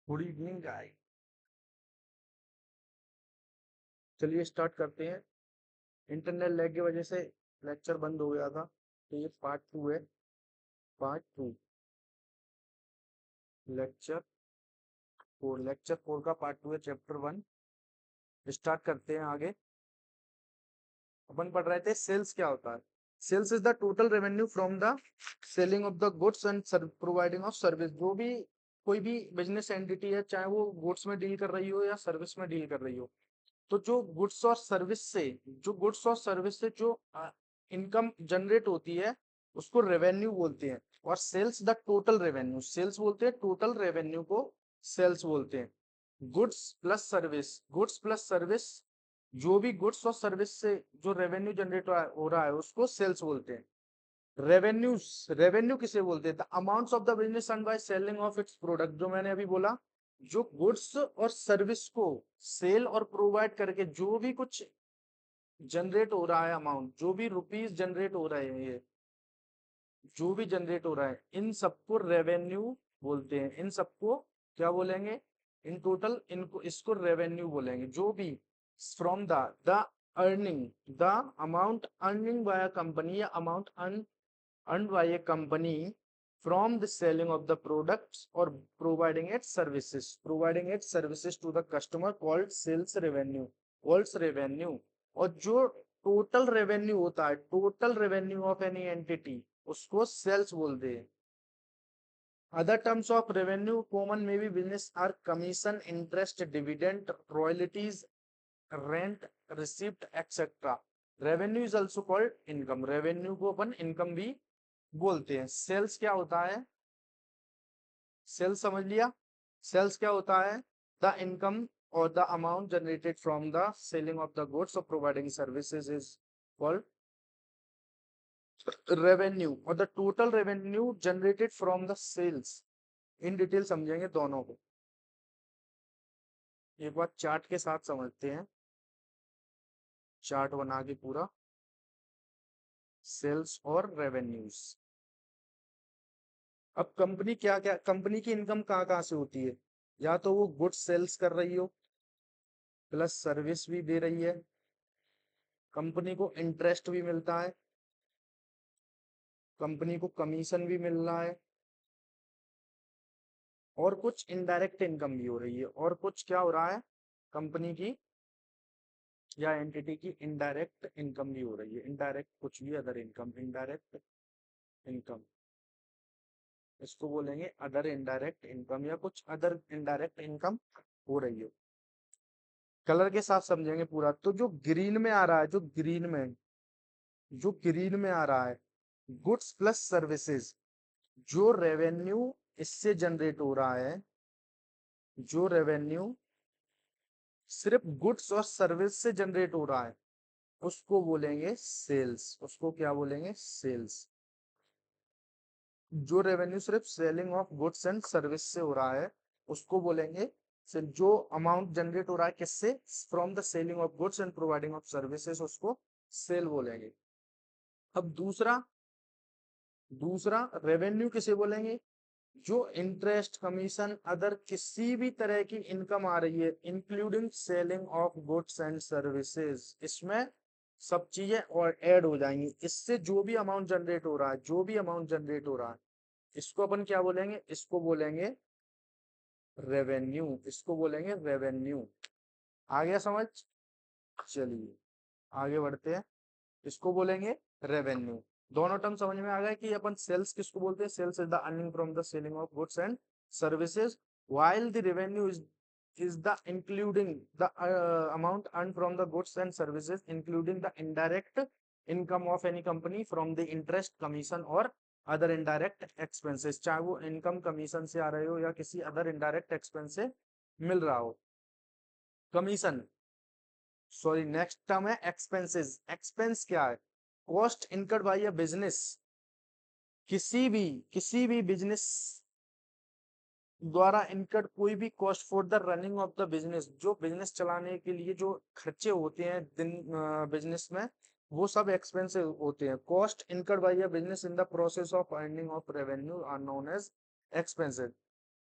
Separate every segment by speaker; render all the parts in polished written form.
Speaker 1: Good evening guys. चलिए start करते हैं। इंटरनेट लैग की वजह से लेक्चर बंद हो गया था, तो ये पार्ट टू है। पार्ट टू, लेक्चर लेक्चर 4 का पार्ट टू है। चैप्टर 1 स्टार्ट करते हैं आगे। अपन पढ़ रहे थे सेल्स क्या होता है। Sales is the total revenue from the selling of the goods and providing of service. जो भी कोई भी बिजनेस एंटिटी है, चाहे वो गुड्स में डील कर रही हो या सर्विस में डील कर रही हो, तो जो गुड्स और सर्विस से जो इनकम जनरेट होती है उसको रेवेन्यू बोलते हैं। और sales the total revenue, sales बोलते हैं टोटल रेवेन्यू को, सेल्स बोलते हैं। गुड्स प्लस सर्विस, जो भी गुड्स और सर्विस से जो रेवेन्यू जनरेट हो रहा है उसको सेल्स बोलते हैं। रेवेन्यूज, रेवेन्यू किसे बोलते हैं? The amounts of the business earn by selling of its product. जो मैंने अभी बोला, जो गुड्स और सर्विस को सेल और प्रोवाइड करके जो भी कुछ जनरेट हो रहा है, अमाउंट जो भी रुपीस जनरेट हो रहे हैं, ये जो भी जनरेट हो रहा है, इन सबको रेवेन्यू बोलते हैं। इन सबको क्या बोलेंगे? इन टोटल इनको इसको रेवेन्यू बोलेंगे। जो भी from the earning, the amount earning bye a company या amount earned by a company from the selling of the products or providing its services to the customer called sales revenue, calls revenue। और जो total revenue होता है, total revenue of any entity, उसको sales बोलते हैं। Other terms of revenue common में भी business are commission, interest, dividend, royalties, rent receipt etcetera. Revenue is also called income. Revenue को अपन इनकम भी बोलते हैं। सेल्स क्या होता है? सेल्स समझ लिया। सेल्स क्या होता है? द इनकम और the amount generated from the selling of the goods और providing services is called revenue. और the total revenue generated from the sales. In detail समझेंगे दोनों को। एक बार चार्ट के साथ समझते हैं। चार्ट बना के पूरा, सेल्स और रेवेन्यूज। अब कंपनी क्या क्या, कंपनी की इनकम कहाँ कहाँ से होती है? या तो वो गुड्स सेल्स कर रही हो, प्लस सर्विस भी दे रही है, कंपनी को इंटरेस्ट भी मिलता है, कंपनी को कमीशन भी मिल रहा है, और कुछ इनडायरेक्ट इनकम भी हो रही है। और कुछ क्या हो रहा है? कंपनी की या एंटिटी की इनडायरेक्ट इनकम भी हो रही है। इनडायरेक्ट कुछ भी, अदर इनकम, इनडायरेक्ट इनकम, इसको बोलेंगे अदर इनडायरेक्ट इनकम, या कुछ अदर इनडायरेक्ट इनकम हो रही है। कलर के साथ समझेंगे पूरा। तो जो ग्रीन में आ रहा है, जो ग्रीन में आ रहा है, गुड्स प्लस सर्विसेज, जो रेवेन्यू इससे जनरेट हो रहा है, जो रेवेन्यू सिर्फ गुड्स और सर्विस से जनरेट हो रहा है, उसको बोलेंगे सेल्स। उसको क्या बोलेंगे? सेल्स। जो रेवेन्यू सिर्फ selling of goods and service से हो रहा है, उसको बोलेंगे सिर्फ। जो अमाउंट जनरेट हो रहा है किससे? From the selling of goods and providing of services, उसको सेल बोलेंगे। अब दूसरा, दूसरा रेवेन्यू किसे बोलेंगे? जो इंटरेस्ट, कमीशन, अदर किसी भी तरह की इनकम आ रही है, including selling of goods and services, इसमें सब चीजें और ऐड हो जाएंगी। इससे जो भी अमाउंट जनरेट हो रहा है, जो भी अमाउंट जनरेट हो रहा है, इसको अपन क्या बोलेंगे? इसको बोलेंगे रेवेन्यू। इसको बोलेंगे रेवेन्यू। आ गया समझ? चलिए आगे बढ़ते हैं। इसको बोलेंगे रेवेन्यू। दोनों टर्म समझ में आ गए कि अपन सेल्स किसको बोलते हैं? Sales is the earning from the selling of goods and services, while the revenue is the including the amount earned from the goods and services, including the indirect income of any company from the interest, commission और other indirect expenses. चाहे वो income commission से आ रहे हो या किसी other indirect expense से मिल रहा हो। कमीशन, सॉरी, नेक्स्ट टर्म है एक्सपेंसेस। एक्सपेंस क्या है? Cost incurred by a business. किसी भी बिजनेस द्वारा इनकर्ड कोई भी cost for the running of the business, जो बिजनेस चलाने के लिए जो खर्चे होते हैं दिन बिजनेस में, वो सब एक्सपेंसेस होते हैं। Cost incurred by a business in the process of earning of revenue are known as expenses.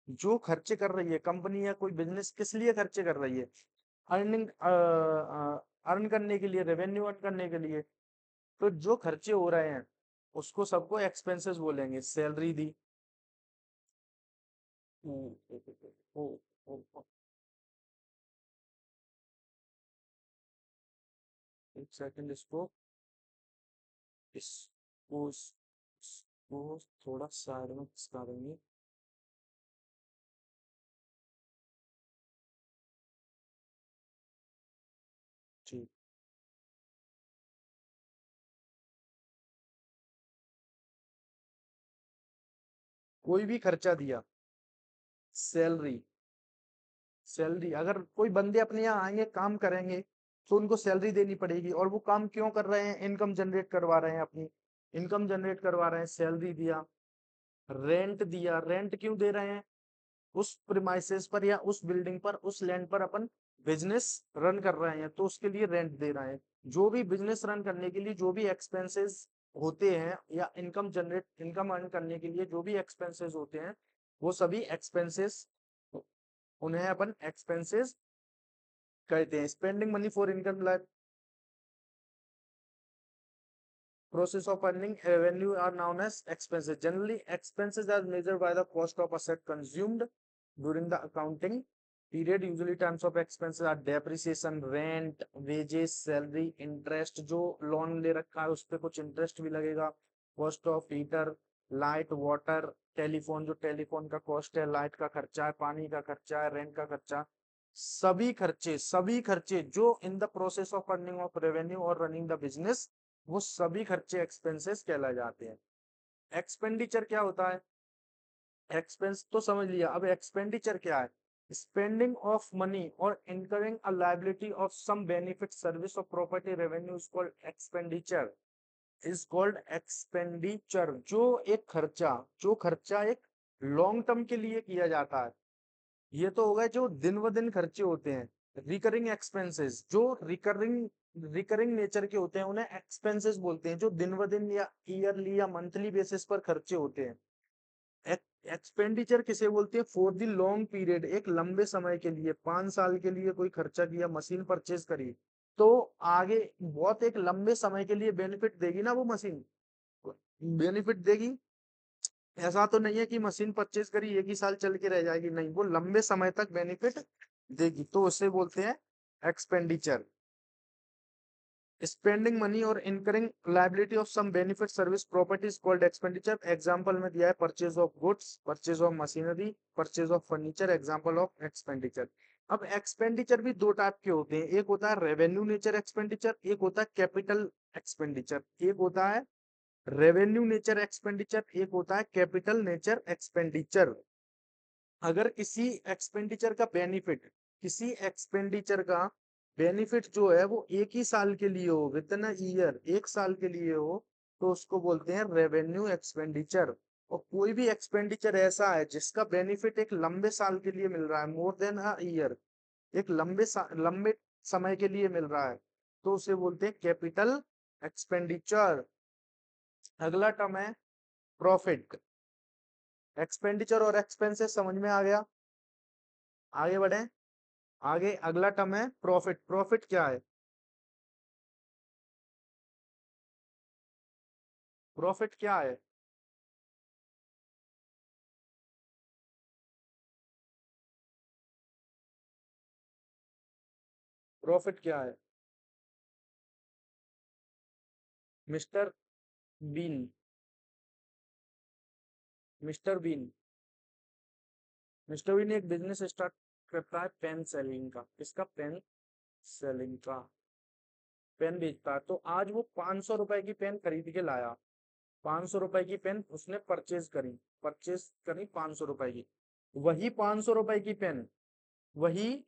Speaker 1: जो खर्चे कर रही है कंपनी या कोई बिजनेस, किस लिए खर्चे कर रही है? अर्निंग अर्न करने के लिए, रेवेन्यू अर्न करने के लिए। तो जो खर्चे हो रहे हैं उसको सबको एक्सपेंसेस बोलेंगे। सैलरी दी, ओ, ओ, ओ, ओ, ओ, एक सेकंड, इसको थोड़ा साइड में खिसका देंगे। ठीक। कोई भी खर्चा दिया, सैलरी, सैलरी अगर कोई बंदे अपने यहाँ आएंगे काम करेंगे तो उनको सैलरी देनी पड़ेगी। और वो काम क्यों कर रहे हैं? इनकम जनरेट करवा रहे हैं, अपनी इनकम जनरेट करवा रहे हैं। सैलरी दिया, रेंट दिया, रेंट क्यों दे रहे हैं? उस प्रीमाइसेस पर या उस बिल्डिंग पर, उस लैंड पर अपन बिजनेस रन कर रहे हैं तो उसके लिए रेंट दे रहे हैं। जो भी बिजनेस रन करने के लिए जो भी एक्सपेंसेस होते हैं या इनकम अर्न करने के लिए जो भी एक्सपेंसेस होते हैं वो सभी एक्सपेंसेस, उन्हें अपन एक्सपेंसेस कहते हैं। Spending money for income process of earning revenue are known as expenses. Generally, expenses are measured by the cost of asset consumed during the accounting period. Usually, terms of expenses are depreciation, rent, wages, salary, interest. जो loan ले रखा है उस पे कुछ interest भी लगेगा। Cost of heater, light, water, telephone, जो टेलीफोन का कॉस्ट है, लाइट का खर्चा है, पानी का खर्चा है, रेंट का खर्चा। सभी खर्चे जो इन the process of earning of revenue और रनिंग द बिजनेस, वो सभी खर्चे एक्सपेंसेस कहलाए जाते हैं। एक्सपेंडिचर क्या होता है? एक्सपेंस तो समझ लिया, अब एक्सपेंडिचर क्या है? स्पेंडिंग ऑफ मनी और incurring a liability of some benefit, service और property revenue is called expenditure, is called expenditure. जो खर्चा एक लॉन्ग टर्म के लिए किया जाता है। ये तो होगा जो दिन ब दिन खर्चे होते हैं। रिकरिंग एक्सपेंसेस जो रिकरिंग रिकरिंग नेचर के होते हैं उन्हें एक्सपेंसेस बोलते हैं। जो दिन ब दिन या ईयरली या मंथली बेसिस पर खर्चे होते हैं। एक्सपेंडिचर किसे बोलते हैं? फॉर द लॉन्ग पीरियड, एक लंबे समय के लिए, 5 साल के लिए कोई खर्चा किया, मशीन परचेज करी, तो आगे बहुत एक लंबे समय के लिए बेनिफिट देगी ना वो मशीन, बेनिफिट देगी। ऐसा तो नहीं है कि मशीन परचेज करी एक ही साल चल के रह जाएगी, नहीं, वो लंबे समय तक बेनिफिट देगी, तो उसे बोलते हैं एक्सपेंडिचर। स्पेंडिंग मनी और incurring liability of some benefit, service, properties called expenditure. Example में दिया है purchase of goods, purchase of machinery, purchase of furniture, example of expenditure. अब एक्सपेंडिचर भी दो टाइप के होते हैं, एक होता है रेवेन्यू नेचर एक्सपेंडिचर, एक होता है कैपिटल एक्सपेंडिचर। एक होता है रेवेन्यू नेचर एक्सपेंडिचर, एक होता है कैपिटल नेचर एक्सपेंडिचर। अगर किसी एक्सपेंडिचर का बेनिफिट जो है वो एक ही साल के लिए हो, विद इन ईयर, एक साल के लिए हो, तो उसको बोलते हैं रेवेन्यू एक्सपेंडिचर। और कोई भी एक्सपेंडिचर ऐसा है जिसका बेनिफिट एक लंबे साल के लिए मिल रहा है, मोर देन अ ईयर, एक लंबे समय के लिए मिल रहा है, तो उसे बोलते हैं कैपिटल एक्सपेंडिचर। अगला टर्म है प्रॉफिट। एक्सपेंडिचर और एक्सपेंसेस समझ में आ गया। आगे बढ़े। आगे अगला टर्म है प्रॉफिट। प्रॉफिट क्या है? प्रॉफिट क्या है? प्रॉफिट क्या है? Mr Bean, Mr Bean, Mr Bean एक बिजनेस स्टार्ट करता है पेन सेलिंग का। किसका? पेन सेलिंग का। पेन बेचता है। तो आज वो 500 रुपए की पेन खरीद के लाया। 500 रुपए की पेन उसने परचेज करी 500 रुपए की। वही 500 रुपए की पेन, वही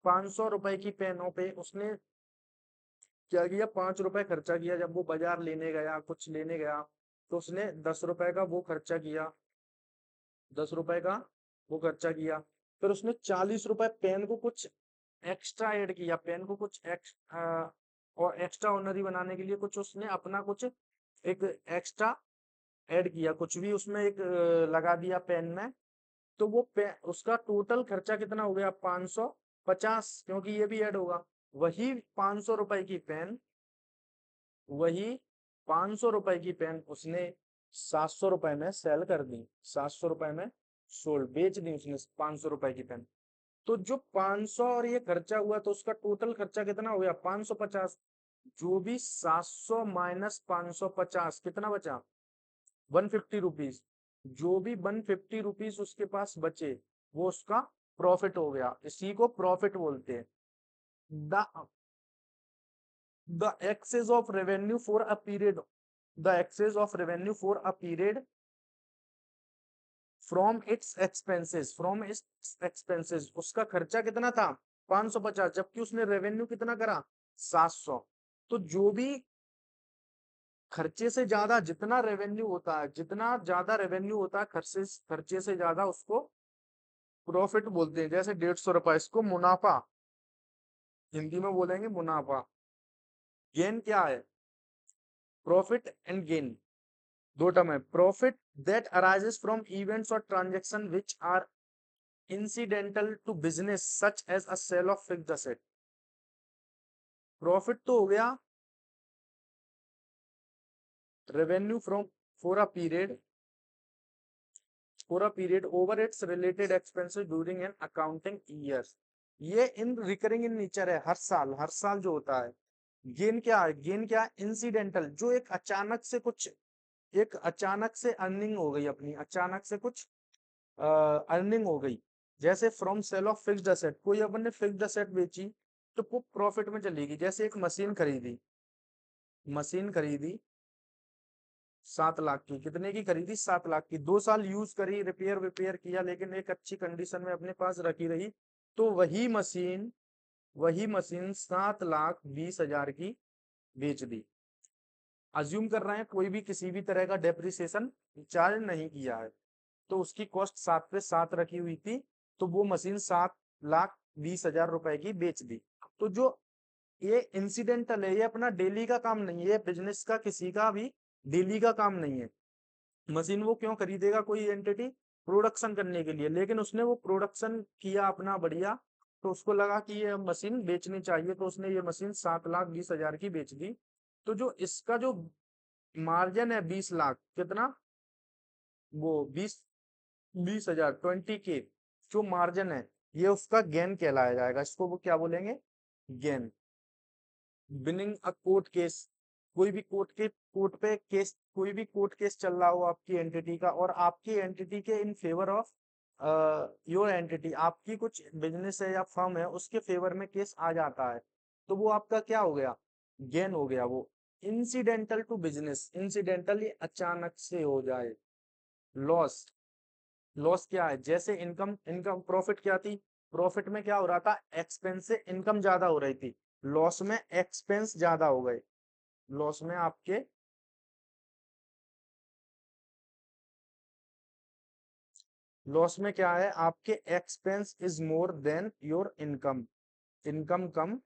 Speaker 1: 500 रुपए की पेनों पे उसने क्या किया? 5 रुपए खर्चा किया। जब वो बाजार लेने गया, कुछ लेने गया, तो उसने 10 रुपए का वो खर्चा किया, 10 रुपए का वो खर्चा किया। फिर उसने 40 रुपए पेन को कुछ एक्स्ट्रा ऐड किया, पेन को कुछ और एक्स्ट्रा ऑनरी बनाने के लिए कुछ उसने अपना कुछ एक एक्स्ट्रा ऐड किया, कुछ भी उसमें एक लगा दिया पेन में। तो वो उसका टोटल खर्चा कितना हो गया 550, क्योंकि ये भी ऐड होगा। वही 500 रुपए की पेन, वही 500 रुपए की पेन उसने 700 रुपए में सेल कर दी, 700 रुपए में सोल्ड, बेच दी उसने 500 रुपए की पेन। तो जो 500 और ये खर्चा हुआ तो उसका टोटल खर्चा कितना हो गया 550। जो भी 700 माइनस 550 कितना बचा 150 रुपीज। जो भी 150 रुपीज उसके पास बचे वो उसका प्रॉफिट हो गया, इसी को प्रॉफिट बोलते हैं। The the excess of revenue for a period, the excess of revenue for a period from its expenses, उसका खर्चा कितना था 550, जबकि उसने रेवेन्यू कितना करा 700। तो जो भी खर्चे से ज्यादा जितना रेवेन्यू होता है, जितना ज्यादा रेवेन्यू होता है खर्चे से ज्यादा उसको प्रॉफिट बोलते हैं। जैसे 150 रुपए, इसको मुनाफा, हिंदी में बोलेंगे मुनाफा। गेन क्या है, प्रॉफिट एंड गेन, दो टर्म है। Profit that arises from events और transaction which are incidental to business such as a sale of fixed asset। Profit तो हो गया revenue from for a period, over it's related expenses during an accounting year. ये इन recurring in nature है, हर साल जो होता है। गेन क्या है, गेन क्या है इंसिडेंटल, जो एक अचानक से कुछ, एक अचानक से अर्निंग हो गई अपनी, अचानक से कुछ अर्निंग हो गई। जैसे from sale of fixed asset, कोई अपन ने फिक्स्ड असेट बेची तो वो प्रॉफिट में चलेगी। जैसे एक मशीन खरीदी, मशीन खरीदी 7 लाख की, कितने की खरीदी 7 लाख की, 2 साल यूज करी, रिपेयर विपेयर किया, लेकिन एक अच्छी कंडीशन में अपने पास रखी रही, तो वही मशीन 7,20,000 की बेच दी। अज्यूम कर रहे हैं कोई भी किसी भी तरह का डेप्रिसिएशन चार्ज नहीं किया है, तो उसकी कॉस्ट 7 पे 7 रखी हुई थी, तो वो मशीन 7,20,000 रुपए की बेच दी। तो जो ये इंसिडेंटल है, ये अपना डेली का काम नहीं है, बिजनेस का किसी का भी डेली का काम नहीं है। मशीन वो क्यों खरीदेगा कोई एंटिटी, प्रोडक्शन करने के लिए, लेकिन उसने वो प्रोडक्शन किया अपना बढ़िया, तो उसको लगा कि ये मशीन बेचनी चाहिए, तो उसने ये मशीन 7,20,000 की बेच दी। तो जो इसका जो मार्जिन है 20 लाख, कितना वो 20,000 20K जो मार्जिन है, ये उसका गेन कहलाया जाएगा। इसको वो क्या बोलेंगे, gain. Winning a court case, कोई भी कोर्ट पे केस, कोई भी कोर्ट केस चल रहा हो आपकी एंटिटी का, और आपकी एंटिटी के in favour of your entity, आपकी कुछ बिजनेस है या फर्म है उसके फेवर में केस आ जाता है, तो वो आपका क्या हो गया, गेन हो गया। वो इंसिडेंटल टू बिजनेस, इंसिडेंटल ये अचानक से हो जाए। लॉस, लॉस क्या है, जैसे इनकम, इनकम प्रॉफिट क्या थी, प्रॉफिट में क्या हो रहा था एक्सपेंस से इनकम ज्यादा हो रही थी, लॉस में एक्सपेंस ज्यादा हो गए। लॉस में आपके, लॉस में क्या है आपके expense is more than your income, income कम,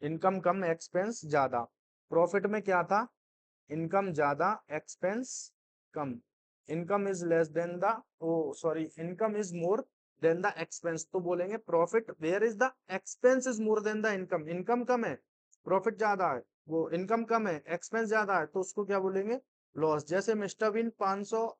Speaker 1: इनकम कम एक्सपेंस ज्यादा। प्रॉफिट में क्या था, इनकम ज्यादा एक्सपेंस कम। Income is less than the, oh sorry, income is more than the expense, तो बोलेंगे profit where is the expense is more than the income, income कम है प्रॉफिट ज्यादा है, वो इनकम कम है एक्सपेंस ज्यादा है, तो उसको क्या बोलेंगे लॉस। जैसे मिस्टर बिन 500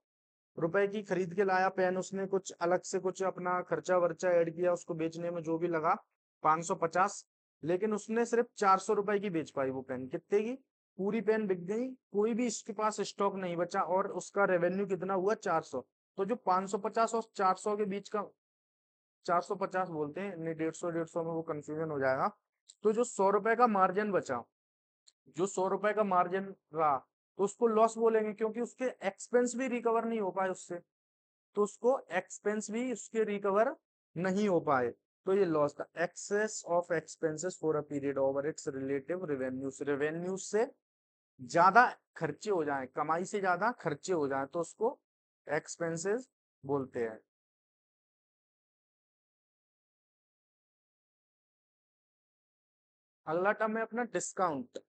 Speaker 1: रुपए की खरीद के लाया पेन, उसने कुछ अलग से कुछ अपना खर्चा वर्चा ऐड किया, उसको बेचने में जो भी लगा 550, लेकिन उसने सिर्फ 400 रुपए की बेच पाई वो पेन, कितने की, पूरी पेन बिक गई, कोई भी इसके पास स्टॉक नहीं बचा, और उसका रेवेन्यू कितना हुआ 400। तो जो 550 और 400 के बीच का, 450 बोलते हैं नहीं, 150 में वो कंफ्यूजन हो जाएगा। तो जो 100 रुपए का मार्जिन बचा, जो 100 रुपए का मार्जिन रहा, तो उसको लॉस बोलेंगे, क्योंकि उसके एक्सपेंस भी रिकवर नहीं हो पाए उससे, तो उसको एक्सपेंस भी उसके रिकवर नहीं हो पाए, तो ये लॉस था। Excess of expenses for a period over its relative revenues, revenue से ज्यादा खर्चे हो जाए, कमाई से ज्यादा खर्चे हो जाए, तो उसको एक्सपेंसेस बोलते हैं। अगला टर्म है अपना डिस्काउंट।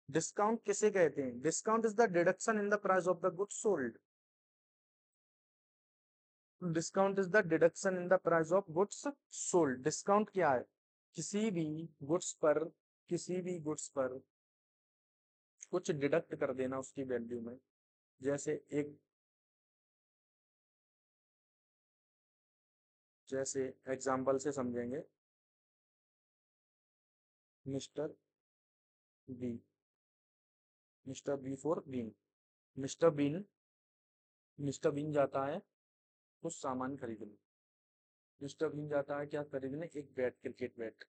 Speaker 1: डिस्काउंट किसे कहते हैं, discount is the deduction in the price of the goods sold. Discount is the deduction in the price of goods sold. Discount क्या है? किसी भी गुड्स पर, किसी भी गुड्स पर कुछ डिडक्ट कर देना उसकी वैल्यू में। जैसे एक, जैसे एग्जांपल से समझेंगे, Mr B, Mr B for Bean. Mr Bean, Mr Bean जाता है कुछ सामान खरीदने। मिस्टर बीन जाता है क्या खरीदने? एक bat, cricket bat.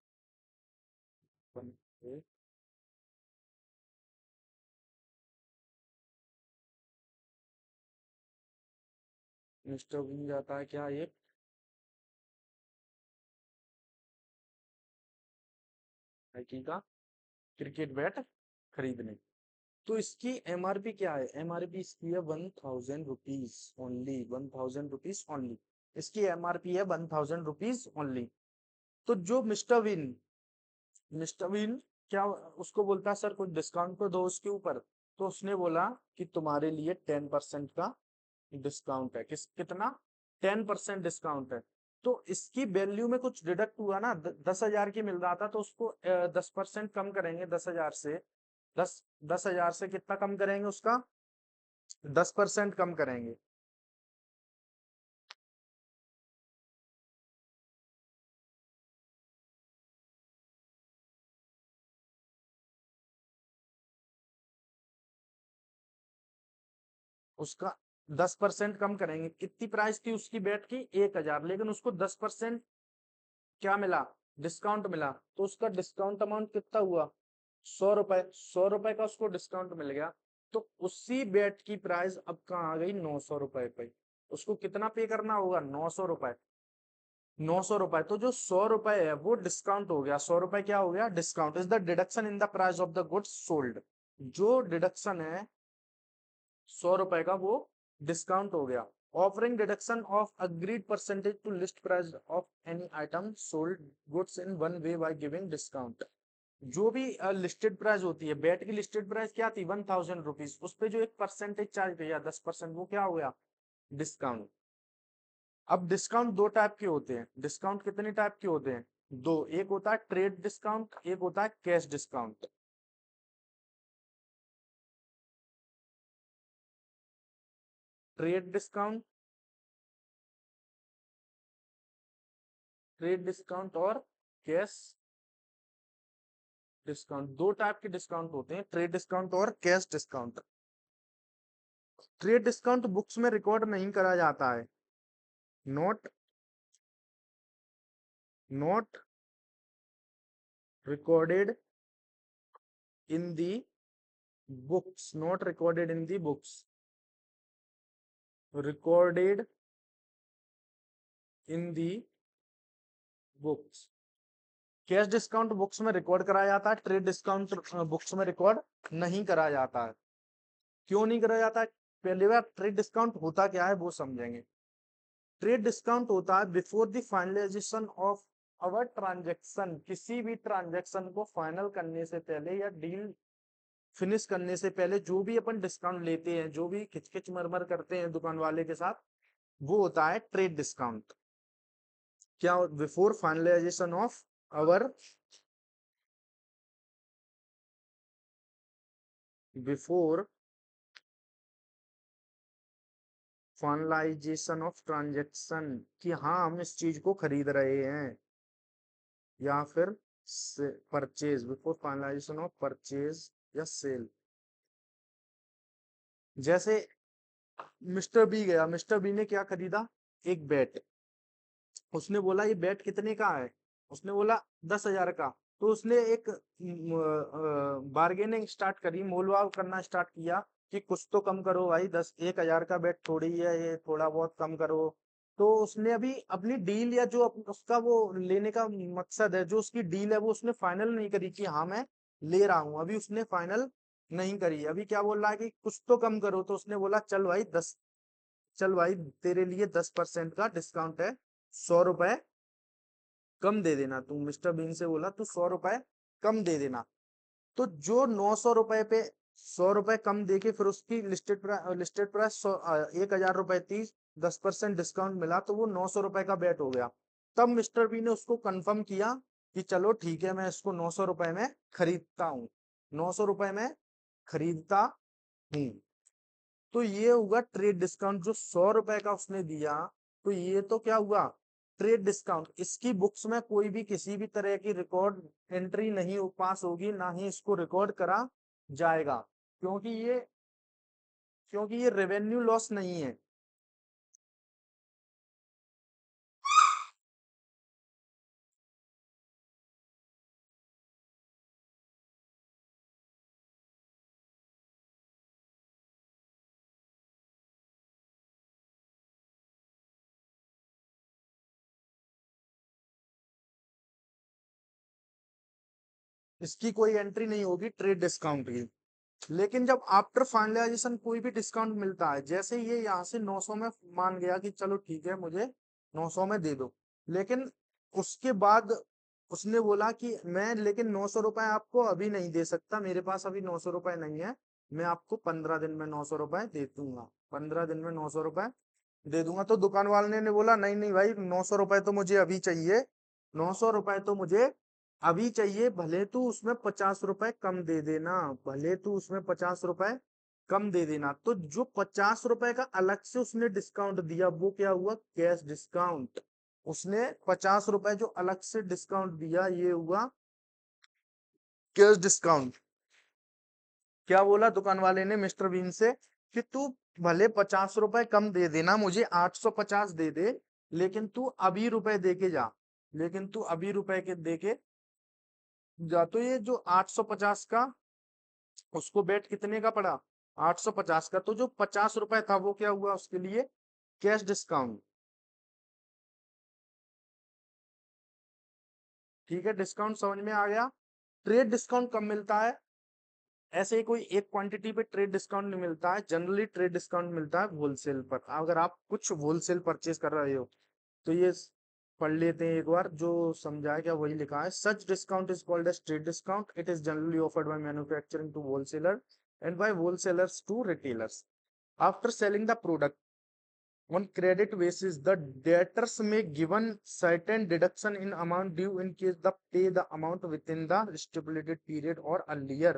Speaker 1: Mr Bean जाता है क्या? एक नाइकी का क्रिकेट बैट खरीदने। तो इसकी एमआरपी क्या है? एमआरपी इसकी है 1000 रुपीज ओनली, 1000 रुपीज ओनली। इसकी एमआरपी है 1000 रुपीज ओनली। तो जो मिस्टर विन, मिस्टर विन क्या उसको बोलता है, सर कुछ डिस्काउंट तो दो उसके ऊपर। तो उसने बोला कि तुम्हारे लिए 10% का डिस्काउंट है। कितना? 10% डिस्काउंट है। तो इसकी वैल्यू में कुछ डिडक्ट हुआ ना, 10,000 की मिल रहा था तो उसको 10% कम करेंगे 10,000 से। 10,000 से कितना कम करेंगे उसका? 10% कम करेंगे। उसका 10% कम करेंगे। कितनी प्राइस थी उसकी बैट की? 1,000, लेकिन उसको 10% क्या मिला? डिस्काउंट मिला। तो उसका डिस्काउंट अमाउंट कितना हुआ? 100 रुपए। 100 रुपए का उसको डिस्काउंट मिल गया। तो उसी बैट की प्राइस अब कहाँ आ गई? 900 रुपए पे। उसको कितना पे करना होगा? 900 रुपए। 900 रुपए। तो जो 100 रुपए है वो डिस्काउंट हो गया। 100 रुपए क्या हो गया? Discount is the deduction in the price of the goods sold. जो डिडक्शन है 100 रुपए का, वो डिस्काउंट हो गया। Offering deduction of agreed percentage to list price of any item sold goods in one way by giving discount. जो भी listed price होती है, बैट की लिस्टेड प्राइस क्या थी? 1000 रुपीज। उस पे जो एक परसेंटेज चार्ज भैया 10%, वो क्या हो गया? डिस्काउंट। अब डिस्काउंट दो टाइप के होते हैं। डिस्काउंट कितने टाइप के होते हैं? दो। एक होता है ट्रेड डिस्काउंट, एक होता है cash discount. Trade discount, trade discount और कैश डिस्काउंट। दो टाइप के डिस्काउंट होते हैं, ट्रेड डिस्काउंट और cash discount. Trade discount books में रिकॉर्ड नहीं करा जाता है। Note, note recorded in the books, not recorded in the books, recorded in the books. Cash discount books में रिकॉर्ड कराया जाता है, ट्रेड डिस्काउंट बुक्स में रिकॉर्ड नहीं करा जाता है। क्यों नहीं करा जाता है? पहली बार ट्रेड डिस्काउंट होता क्या है वो समझेंगे। ट्रेड डिस्काउंट होता है before the finalisation of our transaction. किसी भी ट्रांजेक्शन को फाइनल करने से पहले या डील फिनिश करने से पहले जो भी अपन डिस्काउंट लेते हैं, जो भी खिचखिच मरमर करते हैं दुकान वाले के साथ, वो होता है ट्रेड डिस्काउंट। क्या? Before finalisation of our, before finalisation of transaction, कि हाँ हम इस चीज को खरीद रहे हैं, या फिर purchase, before finalisation of purchase या सेल। जैसे मिस्टर बी गया, मिस्टर बी ने क्या खरीदा? एक बैट। उसने बोला ये बैट कितने का है? उसने बोला 10,000 का। तो उसने एक बार्गेनिंग स्टार्ट करी, मोलभाव करना स्टार्ट किया कि कुछ तो कम करो भाई, 1,000 का बैट थोड़ी है ये, थोड़ा बहुत कम करो। तो उसने अभी अपनी डील, या जो उसका वो लेने का मकसद है, जो उसकी डील है, वो उसने फाइनल नहीं करी कि हाँ मैं ले रहा हूँ। अभी उसने फाइनल नहीं करी। अभी क्या बोल रहा है कि कुछ तो कम करो। तो उसने बोला चल भाई 10, चल भाई तेरे लिए 10% का डिस्काउंट है, 100 रुपए कम दे देना। तू मिस्टर बीन से बोला तू 100 रुपए कम दे देना। तो जो 900 रुपए पे 100 रुपए कम दे के फिर उसकी लिस्टेड प्राइस 1,000 रुपए थी, 10% डिस्काउंट मिला तो वो 900 रुपए का बेट हो गया। तब मिस्टर बी ने उसको कंफर्म किया कि चलो ठीक है, मैं इसको 900 रुपए में खरीदता हूँ, 900 रुपए में खरीदता हूँ। तो ये हुआ ट्रेड डिस्काउंट, जो 100 रुपए का उसने दिया, तो ये तो क्या हुआ, ट्रेड डिस्काउंट। इसकी बुक्स में कोई भी किसी भी तरह की रिकॉर्ड एंट्री नहीं पास होगी, ना ही इसको रिकॉर्ड करा जाएगा, क्योंकि ये रेवेन्यू लॉस नहीं है। इसकी कोई एंट्री नहीं होगी ट्रेड डिस्काउंट की। लेकिन जब आफ्टर फाइनलाइजेशन कोई भी डिस्काउंट मिलता है, जैसे ये यहाँ से 900 में मान गया कि चलो ठीक है मुझे 900 में दे दो, लेकिन उसके बाद उसने बोला कि मैं लेकिन 900 रुपए आपको अभी नहीं दे सकता, मेरे पास अभी 900 रुपए नहीं है, मैं आपको 15 दिन में 900 रुपए दे दूंगा, 15 दिन में 900 रुपए दे दूंगा। तो दुकान वाले ने बोला नहीं नहीं भाई, 900 रुपए तो मुझे अभी चाहिए, 900 रुपए तो मुझे अभी चाहिए, भले तू उसमें 50 रुपए कम दे देना, भले तू उसमें 50 रुपए कम दे देना। तो जो 50 रुपए का अलग से उसने डिस्काउंट दिया, वो क्या हुआ, कैश डिस्काउंट। उसने 50 रुपए जो अलग से डिस्काउंट दिया, ये हुआ कैश डिस्काउंट। क्या बोला दुकान वाले ने मिस्टर बीन से कि तू भले 50 रुपए कम दे देना, मुझे 850 दे दे, लेकिन तू अभी रुपए दे के जा, लेकिन तू अभी रुपए के दे के जा। तो ये जो 850 का उसको बेट कितने का पड़ा, 850 का, तो जो 50 रुपए था वो क्या हुआ उसके लिए, कैश डिस्काउंट। ठीक है, डिस्काउंट समझ में आ गया। ट्रेड डिस्काउंट कब मिलता है, ऐसे ही कोई एक क्वांटिटी पे ट्रेड डिस्काउंट नहीं मिलता है, जनरली ट्रेड डिस्काउंट मिलता है होलसेल पर। अगर आप कुछ होलसेल परचेज कर रहे हो तो ये पढ़ लेते हैं एक बार, जो समझाया क्या वही लिखा है। Such discount is called as trade discount, it is generally offered by manufacturing to wholesaler and by wholesalers to retailers after selling the product on credit basis. The debtors may given certain deduction in amount due in case the pay the amount within the stipulated period or earlier।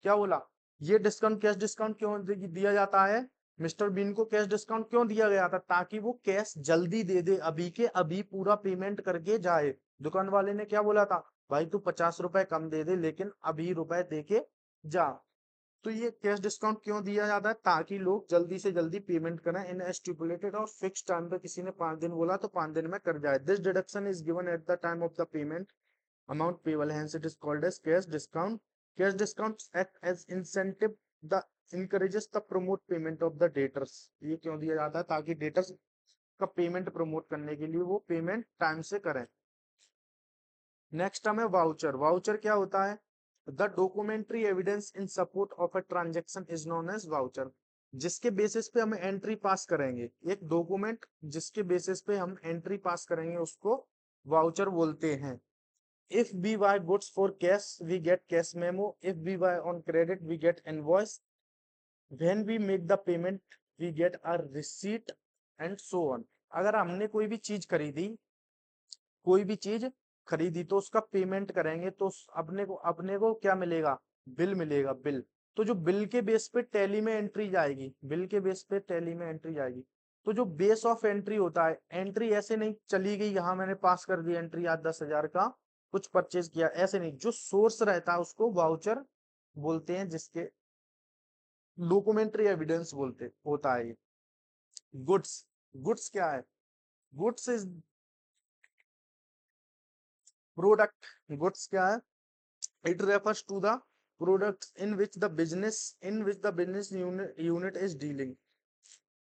Speaker 1: क्या बोला, ये discount cash discount क्यों दिया जाता है, Mr been को cash discount क्यों दिया गया था, ताकि वो कैश जल्दी दे दे, अभी के अभी पूरा पेमेंट करके जाए। दुकान वाले ने क्या बोला था, भाई तू 50 रुपए कम दे दे, लेकिन अभी रुपए दे के जा। तो ये कैश डिस्काउंट क्यों दिया जाता है, ताकि लोग जल्दी से जल्दी पेमेंट करें इन स्टिपुलेटेड और फिक्स टाइम पे। किसी ने 5 दिन बोला तो 5 दिन में कर जाए। This deduction is given at the time of the payment amount payable, hence it is called as cash discount. Cash discount act as incentive the encourages the promote payment of the debtors। ये क्यों दिया जाता है, ताकि debtors का payment promote करने के लिए वो पेमेंट टाइम से करें। नेक्स्ट हमें वाउचर। वाउचर क्या होता है, the documentary evidence in support of a transaction is known as voucher. जिसके बेसिस पे हम एंट्री पास करेंगे, एक डॉक्यूमेंट जिसके बेसिस पे हम एंट्री पास करेंगे उसको वाउचर बोलते हैं। If we buy goods for cash we get cash memo, if we buy on credit we get invoice, when we make the payment we get a receipt and so on. अगर हमने कोई भी चीज खरीदी तो उसका पेमेंट करेंगे तो अपने को क्या मिलेगा, बिल मिलेगा, बिल। तो जो बिल के बेस पे टैली में एंट्री जाएगी, बिल के बेस पे टैली में एंट्री जाएगी। तो जो बेस ऑफ एंट्री होता है, एंट्री ऐसे नहीं चली गई, यहाँ मैंने पास कर दी एंट्री आज 10,000 का कुछ परचेज किया, ऐसे नहीं। जो सोर्स रहता है उसको वाउचर बोलते हैं, जिसके डॉक्यूमेंट्री एविडेंस बोलते होता है ये। गुड्स, गुड्स क्या है, गुड्स इज प्रोडक्ट। गुड्स क्या है, it refers to the products in which the business unit is dealing,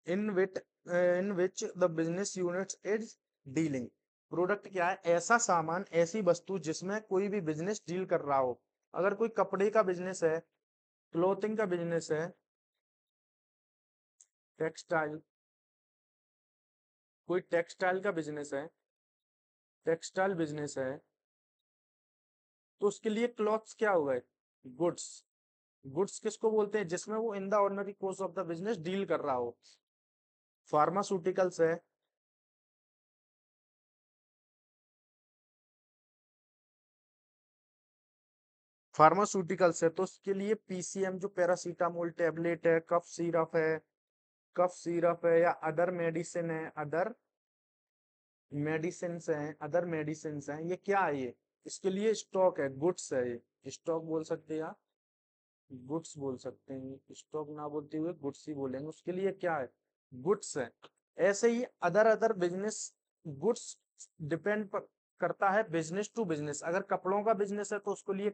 Speaker 1: in which the business unit is dealing। Product क्या है, ऐसा सामान, ऐसी वस्तु जिसमें कोई भी बिजनेस डील कर रहा हो। अगर कोई कपड़े का बिजनेस है, क्लोथिंग का बिजनेस है, टेक्सटाइल, कोई टेक्सटाइल का बिजनेस है, टेक्सटाइल बिजनेस है, तो उसके लिए क्लॉथ्स क्या हो गए, गुड्स। गुड्स किसको बोलते हैं, जिसमें वो in the ordinary course of the business deal कर रहा हो। फार्मास्यूटिकल्स है, फार्मास्यूटिकल्स है तो उसके लिए पीसीएम जो पैरासीटामोल टेबलेट है, कफ सिरप है या अदर मेडिसिन है, अदर मेडिसिन हैं, ये क्या है ये, इसके लिए स्टॉक है, गुड्स है, ये स्टॉक बोल सकते हैं या गुड्स बोल सकते हैं, स्टॉक ना बोलते हुए गुड्स ही बोलेंगे, उसके लिए क्या है, गुड्स है। ऐसे ही other other business, goods depend करता है बिजनेस टू बिजनेस। अगर कपड़ों का बिजनेस है तो उसके लिए,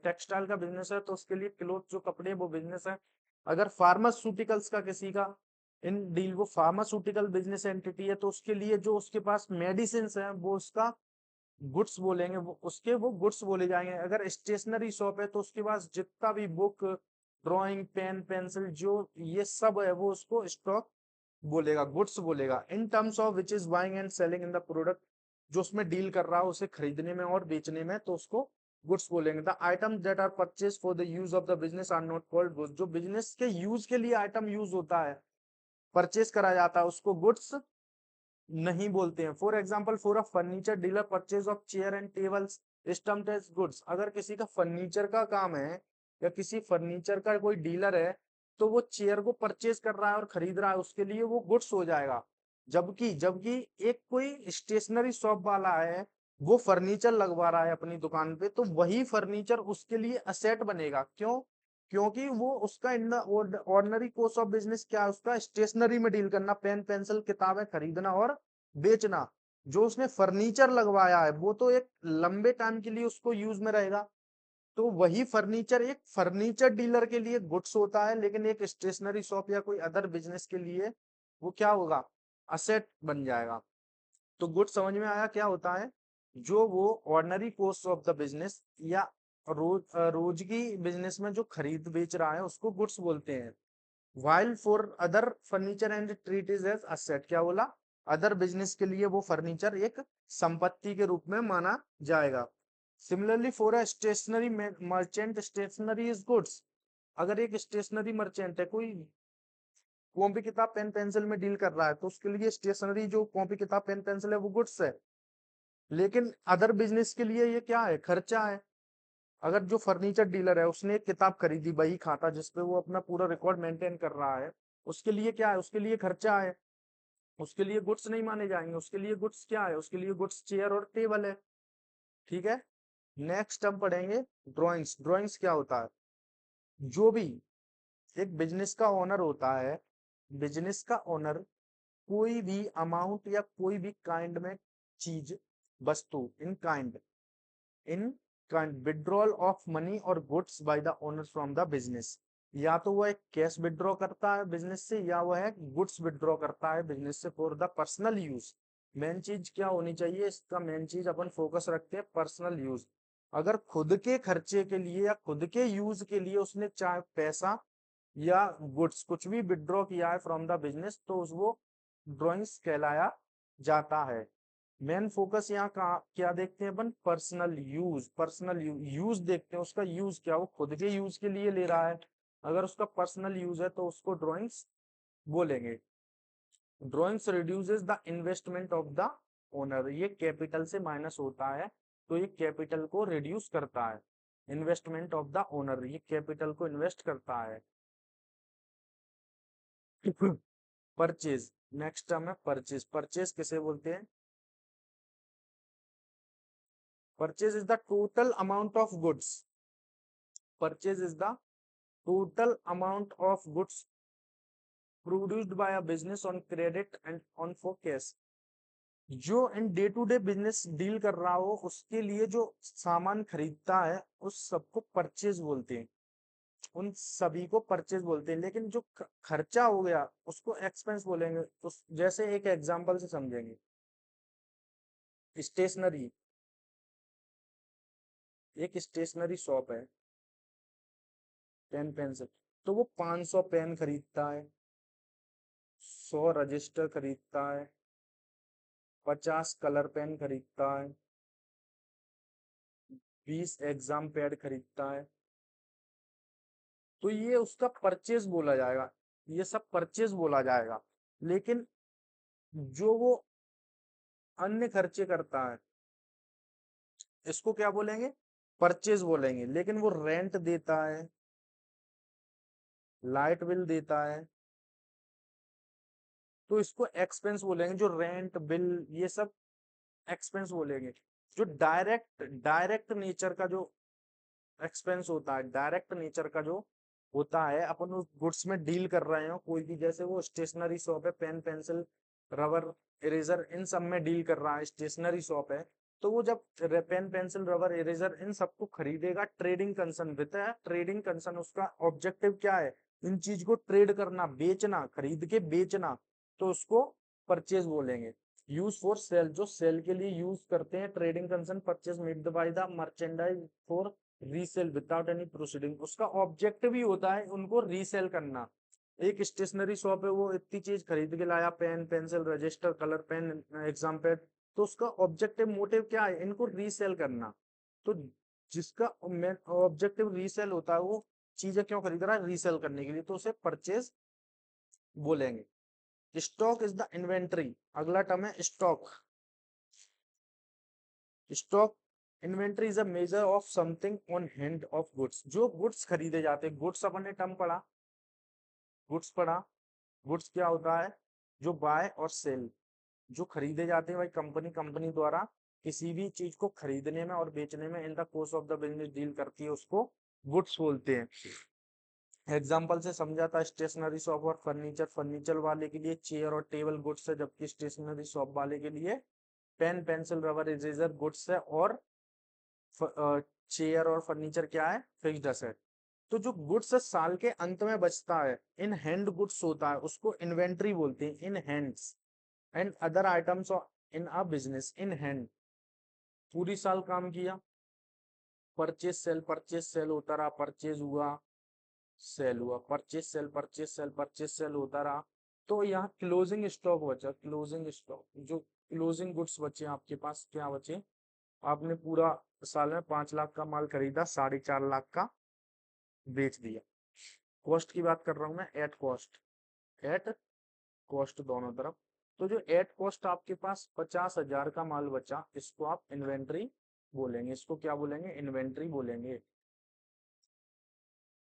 Speaker 1: टेक्सटाइल का बिजनेस है तो उसके लिए क्लोथ जो कपड़े वो बिजनेस है। अगर फार्मास्यूटिकल्स का किसी का इन डील वो फार्मास्यूटिकल बिजनेस एंटिटी है तो उसके लिए जो उसके पास मेडिसिन है वो उसका गुड्स बोलेंगे, वो गुड्स बोले जाएंगे। अगर स्टेशनरी शॉप है तो उसके पास जितना भी बुक, ड्राइंग, पेन, पेंसिल जो ये सब है वो उसको स्टॉक बोलेगा, गुड्स बोलेगा। In terms of which is buying and selling in the product, जो उसमें डील कर रहा है उसे खरीदने में और बेचने में, तो उसको गुड्स बोलेंगे। The item that are purchase for the use of the business are not called goods, जो बिजनेस के यूज के लिए आइटम यूज होता है, परचेज करा जाता है, उसको गुड्स नहीं बोलते हैं। For example, for a furniture dealer purchase of chair and tables stumped as goods, अगर किसी का फर्नीचर का काम है या किसी फर्नीचर का कोई डीलर है तो वो चेयर को परचेज कर रहा है और खरीद रहा है, उसके लिए वो गुड्स हो जाएगा। जबकि जबकि एक कोई स्टेशनरी शॉप वाला है, वो फर्नीचर लगवा रहा है अपनी दुकान पे, तो वही फर्नीचर उसके लिए असेट बनेगा। क्यों? क्योंकि वो उसका in the ordinary course of business क्या है, उसका स्टेशनरी में डील करना, पेन पेंसिल किताबें खरीदना और बेचना। जो उसने फर्नीचर लगवाया है वो तो एक लंबे टाइम के लिए उसको यूज में रहेगा, तो वही फर्नीचर एक फर्नीचर डीलर के लिए गुड्स होता है, लेकिन एक स्टेशनरी शॉप या कोई अदर बिजनेस के लिए वो क्या होगा, असेट बन जाएगा। तो गुड्स समझ में आया क्या होता है, जो वो ordinary course of the business या रोज की बिजनेस में जो खरीद बेच रहा है उसको गुड्स बोलते हैं। While for other furniture and treat is as asset, क्या बोला, अदर बिजनेस के लिए वो फर्नीचर एक संपत्ति के रूप में माना जाएगा। Similarly for a stationery merchant stationery is goods, अगर एक स्टेशनरी मर्चेंट है, कोई कॉपी किताब पेन पेंसिल में डील कर रहा है, तो उसके लिए स्टेशनरी जो कॉपी किताब पेन पेंसिल है वो गुड्स है। लेकिन अदर बिजनेस के लिए ये क्या है, खर्चा है। अगर जो फर्नीचर डीलर है उसने एक किताब खरीदी, बही खाता जिसपे वो अपना पूरा रिकॉर्ड मेंटेन कर रहा है, उसके लिए क्या है, उसके लिए खर्चा है, उसके लिए गुड्स नहीं माने जाएंगे। उसके लिए गुड्स क्या है, उसके लिए गुड्स चेयर और टेबल है। ठीक है। नेक्स्ट हम पढ़ेंगे ड्राइंग्स। ड्राइंग्स क्या होता है, जो भी एक बिजनेस का ओनर होता है, बिजनेस का ओनर कोई भी अमाउंट या कोई भी काइंड में चीज, वस्तु, in kind withdrawal of money और goods by the owner from the business, या तो वह एक कैश विड्रॉ करता है बिजनेस से, या वह एक गुड्स विड्रॉ करता है बिजनेस से for the personal use. Main चीज क्या होनी चाहिए, इसका मेन चीज अपन फोकस रखते हैं पर्सनल यूज। अगर खुद के खर्चे के लिए या खुद के यूज के लिए उसने चाहे पैसा या गुड्स कुछ भी विड्रॉ किया है फ्रॉम द बिजनेस, तो वो ड्रॉइंग्स कहलाया जाता है। मेन फोकस यहाँ कहाँ क्या देखते हैं अपन, पर्सनल यूज देखते हैं, उसका यूज क्या, वो खुद के यूज के लिए ले रहा है। अगर उसका पर्सनल यूज है तो उसको ड्रॉइंग्स बोलेंगे। Drawings reduces the investment of the owner, ये कैपिटल से माइनस होता है तो ये कैपिटल को रिड्यूस करता है। इन्वेस्टमेंट ऑफ द ओनर, ये कैपिटल को इन्वेस्ट करता है। परचेज, नेक्स्ट टर्म है परचेज। परचेज किसे बोलते हैं, purchase is the total amount of goods, purchase is the total amount of goods produced by a business on credit and on for cash, जो in day to day business deal कर रहा हो उसके लिए जो सामान खरीदता है उस सबको परचेज बोलते हैं, उन सभी को परचेज बोलते हैं। लेकिन जो खर्चा हो गया उसको एक्सपेंस बोलेंगे। तो जैसे एक एग्जांपल से समझेंगे, स्टेशनरी, एक स्टेशनरी शॉप है, पेन पेंसिल, तो वो 500 पेन खरीदता है, 100 रजिस्टर खरीदता है, 50 कलर पेन खरीदता है, 20 एग्जाम पैड खरीदता है, तो ये उसका परचेज बोला जाएगा, ये सब परचेज बोला जाएगा। लेकिन जो वो अन्य खर्चे करता है इसको क्या बोलेंगे, परचेज बोलेंगे। लेकिन वो रेंट देता है, लाइट बिल देता है, तो इसको एक्सपेंस बोलेंगे। जो रेंट बिल ये सब एक्सपेंस बोलेंगे। जो डायरेक्ट डायरेक्ट नेचर का जो एक्सपेंस होता है, डायरेक्ट नेचर का जो होता है, अपन उस गुड्स में डील कर रहे हो कोई भी, जैसे वो स्टेशनरी शॉप है, पेन पेंसिल रबर इरेजर इन सब में डील कर रहा है, स्टेशनरी शॉप है, तो वो जब पेन पेंसिल रबर इरेजर इन सबको खरीदेगा, ट्रेडिंग कंसर्न विद है, ट्रेडिंग कंसर्न उसका ऑब्जेक्टिव क्या है, इन चीज को ट्रेड करना, बेचना, खरीद के बेचना, तो उसको परचेज बोलेंगे। यूज फॉर सेल, जो सेल के लिए यूज करते हैं, trading concern purchase made by the merchandise for resale without any proceeding, उसका ऑब्जेक्टिव ही होता है उनको रीसेल करना। एक स्टेशनरी शॉप है, वो इतनी चीज खरीद के लाया, pen pencil register colour pen exam pad, तो उसका ऑब्जेक्टिव मोटिव क्या है, इनको रीसेल करना। तो जिसका ऑब्जेक्टिव रीसेल होता है, वो चीजें क्यों खरीद रहा है, रीसेल करने के लिए, तो उसे परचेज बोलेंगे। स्टॉक इज द इन्वेंट्री, अगला टर्म है stock. Stock inventory is a measure of something on hand of goods, जो गुड्स खरीदे जाते हैं, गुड्स अपन ने टर्म पढ़ा, गुड्स पढ़ा, गुड्स क्या होता है, जो बाय और सेल, जो खरीदे जाते हैं भाई कंपनी कंपनी द्वारा किसी भी चीज को खरीदने में और बेचने में, in the course of the business deal करती है, उसको गुड्स बोलते हैं। एग्जाम्पल से समझा था, स्टेशनरी शॉप और फर्नीचर, फर्नीचर वाले के लिए चेयर और टेबल गुड्स है, जबकि स्टेशनरी शॉप वाले के लिए pen pencil rubber eraser goods है, और चेयर और फर्नीचर क्या है, फिक्स्ड असेट। तो जो गुड्स साल के अंत में बचता है, इन हैंड गुड्स होता है, उसको इन्वेंट्री बोलते हैं, in hands. And other items in a business, in hand, पूरी साल काम किया, परचेज सेल होता रहा, परचेज हुआ, सेल हुआ, purchase sale, purchase sale, purchase sale होता रहा। तो यहाँ क्लोजिंग स्टॉक बचा, क्लोजिंग स्टॉक, जो क्लोजिंग गुड्स बचे आपके पास, क्या बचे, आपने पूरा साल में 5 लाख का माल खरीदा, 4.5 लाख का बेच दिया। कॉस्ट की बात कर रहा हूं मैं, एट कॉस्ट, एट कॉस्ट दोनों तरफ। तो जो एट कॉस्ट आपके पास 50,000 का माल बचा, इसको आप इन्वेंट्री बोलेंगे, इसको क्या बोलेंगे, इन्वेंट्री बोलेंगे।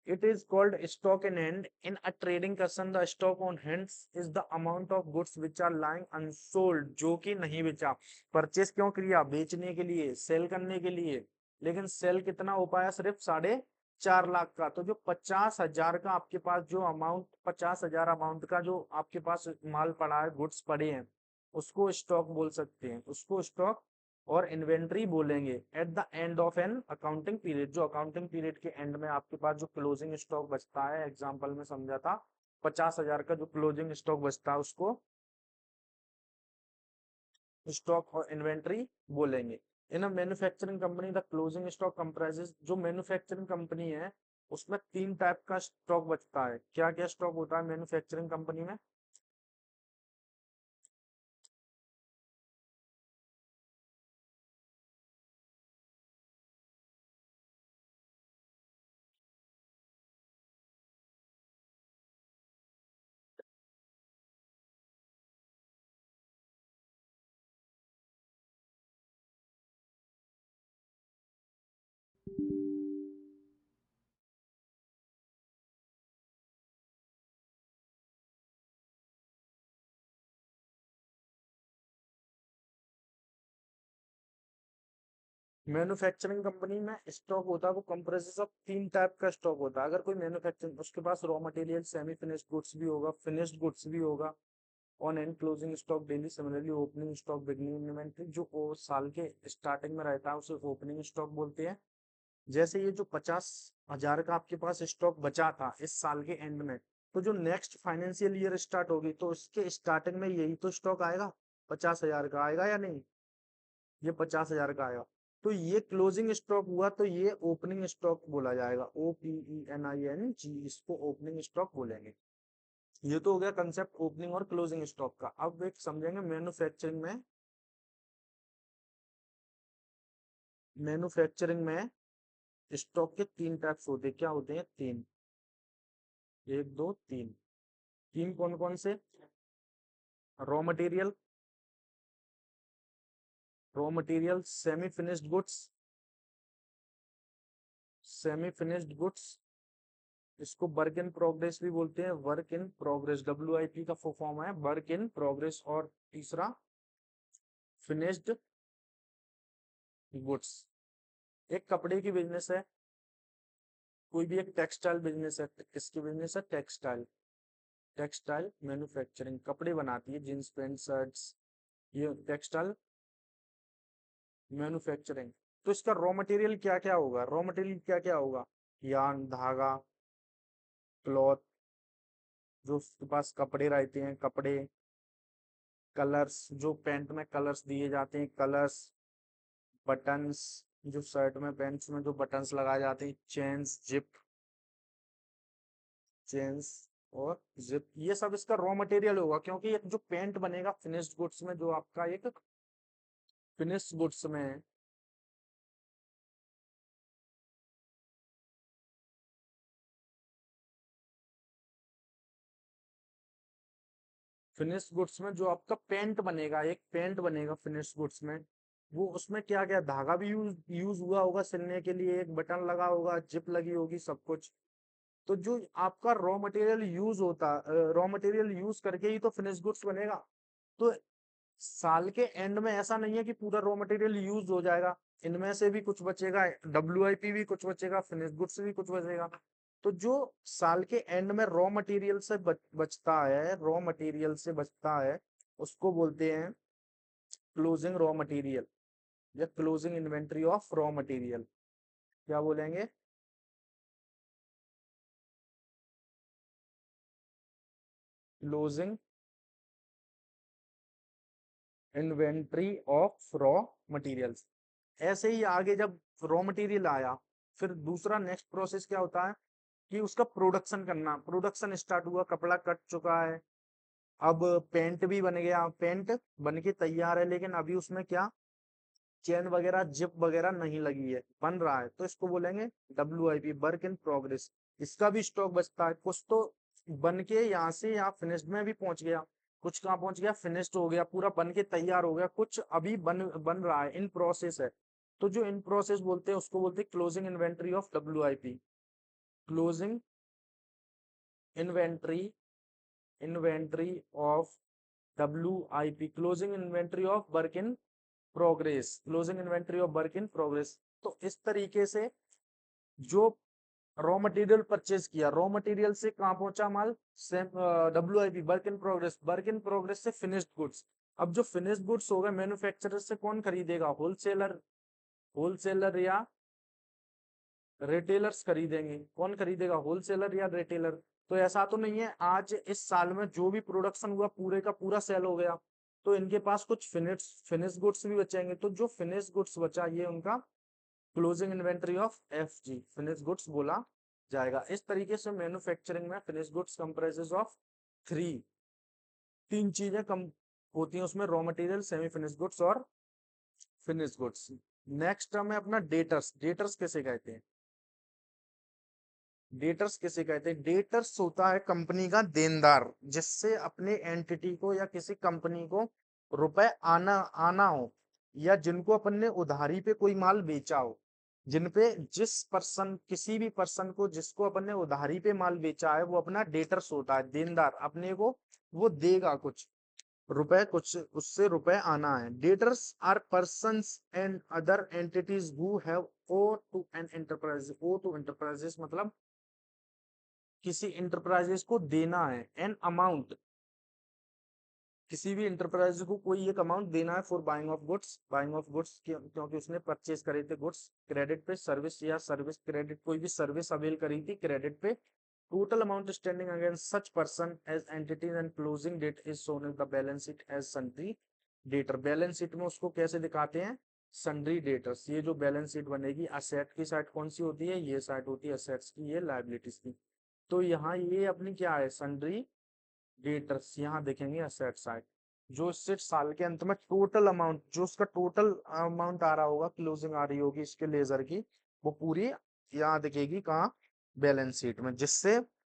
Speaker 1: It is called stock in hand. In a trading person, the stock on hands is the amount of goods which are lying unsold, जो कि नहीं बेचा। परचेस क्यों किया, बेचने के लिए, सेल करने के लिए, लेकिन सेल कितना हो पाया, सिर्फ 4.5 लाख का। तो जो 50,000 का आपके पास जो अमाउंट, 50,000 अमाउंट का जो आपके पास माल पड़ा है, गुड्स पड़े हैं, उसको स्टॉक बोल सकते हैं, उसको स्टॉक और इन्वेंट्री बोलेंगे। Eight the end of an accounting period, जो अकाउंटिंग पीरियड के एंड में आपके पास जो क्लोजिंग स्टॉक बचता है, एग्जांपल में समझा था, 50,000 का जो क्लोजिंग स्टॉक बचता है, उसको स्टॉक और इन्वेंट्री बोलेंगे। In a manufacturing company the closing stock comprises, जो मैन्युफैक्चरिंग कंपनी है उसमें 3 टाइप का स्टॉक बचता है। क्या क्या स्टॉक होता है मैन्युफैक्चरिंग कंपनी में, मैन्युफैक्चरिंग कंपनी में स्टॉक होता है, वो कंप्रेसेस ऑफ 3 टाइप का स्टॉक होता है। अगर कोई मैन्युफैक्चरिंग, उसके पास raw material, semi finished goods भी होगा, फिनिश्ड गुड्स भी होगा, on end closing stock daily, similarly opening stock, beginning inventory, जो साल के स्टार्टिंग में रहता है उसे ओपनिंग स्टॉक बोलते हैं। जैसे ये जो 50,000 का आपके पास स्टॉक बचा था इस साल के एंड में, तो जो नेक्स्ट फाइनेंशियल ईयर स्टार्ट होगी, तो इसके स्टार्टिंग में यही तो स्टॉक आएगा, 50,000 का आएगा या नहीं, ये 50,000 का आएगा। तो ये क्लोजिंग स्टॉक हुआ, तो ये ओपनिंग स्टॉक बोला जाएगा, OPENING, इसको ओपनिंग स्टॉक बोलेंगे। ये तो हो गया कंसेप्ट ओपनिंग और क्लोजिंग स्टॉक का। अब एक समझेंगे मैन्युफैक्चरिंग में, मैन्युफैक्चरिंग में स्टॉक के 3 टाइप्स होते हैं, क्या होते हैं, तीन, एक दो तीन, तीन कौन कौन से, raw material, semi finished goods, semi finished goods, इसको वर्क इन प्रोग्रेस भी बोलते हैं, वर्क इन प्रोग्रेस, WIP का फुल फॉर्म है वर्क इन प्रोग्रेस। और तीसरा फिनिश्ड गुड्स। एक कपड़े की बिजनेस है, कोई भी एक टेक्सटाइल बिजनेस है, किसकी बिजनेस है? टेक्सटाइल, टेक्सटाइल मैन्युफैक्चरिंग, कपड़े बनाती है, जींस पैंट शर्ट्स, ये टेक्सटाइल मैन्युफैक्चरिंग। तो इसका रॉ मटेरियल क्या क्या होगा? रॉ मटेरियल क्या क्या होगा? यार्न, धागा, क्लॉथ, जो उसके पास कपड़े रहते हैं, कपड़े, कलर्स, जो पैंट में कलर्स दिए जाते हैं, कलर्स, बटन्स, जो शर्ट में पैंट्स में जो बटन्स लगाए जाते हैं, चेन्स, जिप, चेन्स और जिप, ये सब इसका रॉ मटेरियल होगा। क्योंकि एक जो पेंट बनेगा फिनिश्ड गुड्स में, जो आपका एक फिनिश्ड गुड्स में, फिनिश्ड गुड्स में जो आपका पेंट बनेगा, एक पेंट बनेगा फिनिश्ड गुड्स में, वो उसमें क्या क्या धागा भी यूज हुआ होगा सिलने के लिए, एक बटन लगा होगा, जिप लगी होगी, सब कुछ। तो जो आपका रॉ मटेरियल यूज होता, रॉ मटेरियल यूज करके ही तो फिनिश गुड्स बनेगा। तो साल के एंड में ऐसा नहीं है कि पूरा रॉ मटेरियल यूज हो जाएगा, इनमें से भी कुछ बचेगा, WIP भी कुछ बचेगा, फिनिश गुड्स भी कुछ बचेगा। तो जो साल के एंड में रॉ मटेरियल से बचता है, रॉ मटेरियल से बचता है, उसको बोलते हैं क्लोजिंग रॉ मटेरियल या closing inventory of raw material. क्या बोलेंगे? Closing inventory of raw materials. ऐसे ही आगे जब रॉ मटेरियल आया, फिर दूसरा नेक्स्ट प्रोसेस क्या होता है कि उसका प्रोडक्शन करना, प्रोडक्शन स्टार्ट हुआ, कपड़ा कट चुका है, अब पेंट भी बन गया, पेंट बन के तैयार है, लेकिन अभी उसमें क्या चेन वगैरह, जिप वगैरह नहीं लगी है, बन रहा है, तो इसको बोलेंगे WIP, वर्क इन प्रोग्रेस। इसका भी स्टॉक बचता है, कुछ तो बन के यहाँ से यहाँ फिनिश्ड में भी पहुंच गया, कुछ कहाँ पहुंच गया, फिनिश्ड हो गया, पूरा बन के तैयार हो गया, कुछ अभी बन बन रहा है, इन प्रोसेस है। तो जो इन प्रोसेस बोलते हैं उसको बोलते हैं closing inventory of WIP, closing inventory, inventory of WIP, closing inventory of work in progress, closing inventory of work in progress. तो इस तरीके से जो रॉ मटेरियल परचेज किया, रॉ मटेरियल से कहाँ पहुंचा माल, WIP, work in progress, work in progress से फिनिश्ड गुड्स। अब जो फिनिश्ड गुड्स हो गए, मैन्युफैक्चरर से कौन खरीदेगा? होलसेलर, होलसेलर या रिटेलर्स खरीदेंगे। कौन खरीदेगा? होलसेलर या रिटेलर। तो ऐसा तो नहीं है आज इस साल में जो भी प्रोडक्शन हुआ पूरे का पूरा सेल हो गया, तो इनके पास कुछ फिनिश गुड्स भी बचेंगे, तो जो फिनिश गुड्स बचा ये उनका closing inventory of FG, finish goods बोला जाएगा। इस तरीके से मैन्युफैक्चरिंग में finish goods comprises of three, तीन चीजें कम होती हैं उसमें, raw material, semi finish goods और फिनिश गुड्स। नेक्स्ट टर्म है अपना डेटर्स। डेटर्स किसे कहते हैं? डेटर्स किसे कहते हैं? डेटर्स होता है कंपनी का देनदार, जिससे अपने एंटिटी को या किसी कंपनी को रुपए आना आना हो, या जिनको अपन ने उधारी पे कोई माल बेचा हो, जिन पे जिस पर्सन, किसी भी पर्सन को जिसको अपन ने उधारी पे माल बेचा है, वो अपना डेटर्स होता है, देनदार, अपने को वो देगा कुछ रुपए, कुछ उससे रुपए आना है। Debtors are persons and other entities who have owe to an enterprise, owe to enterprises मतलब किसी इंटरप्राइजेस को देना है, एन अमाउंट, किसी भी इंटरप्राइज को कोई एक अमाउंट देना है for buying of goods, buying of goods क्योंकि उसने परचेज करे थे गुड्स क्रेडिट पे, सर्विस या सर्विस क्रेडिट, कोई भी सर्विस अवेल करी थी क्रेडिट पे, total amount standing against such person as entities and closing date is shown in the balance sheet as sundry debtor. Balance sheet में उसको कैसे दिखाते हैं? Sundry debtors. ये जो बैलेंस शीट बनेगी, असेट की साइड कौन सी होती है? ये साइड होती है असेट्स की, ये लायबिलिटीज की। तो यहाँ ये अपनी क्या है? Sundry debtors. यहाँ देखेंगे असेट साइड, जो इससे साल के अंत में टोटल अमाउंट, जो उसका टोटल अमाउंट आ रहा होगा, क्लोजिंग आ रही होगी इसके लेजर की, वो पूरी यहाँ दिखेगी कहाँ? बैलेंस शीट में, जिससे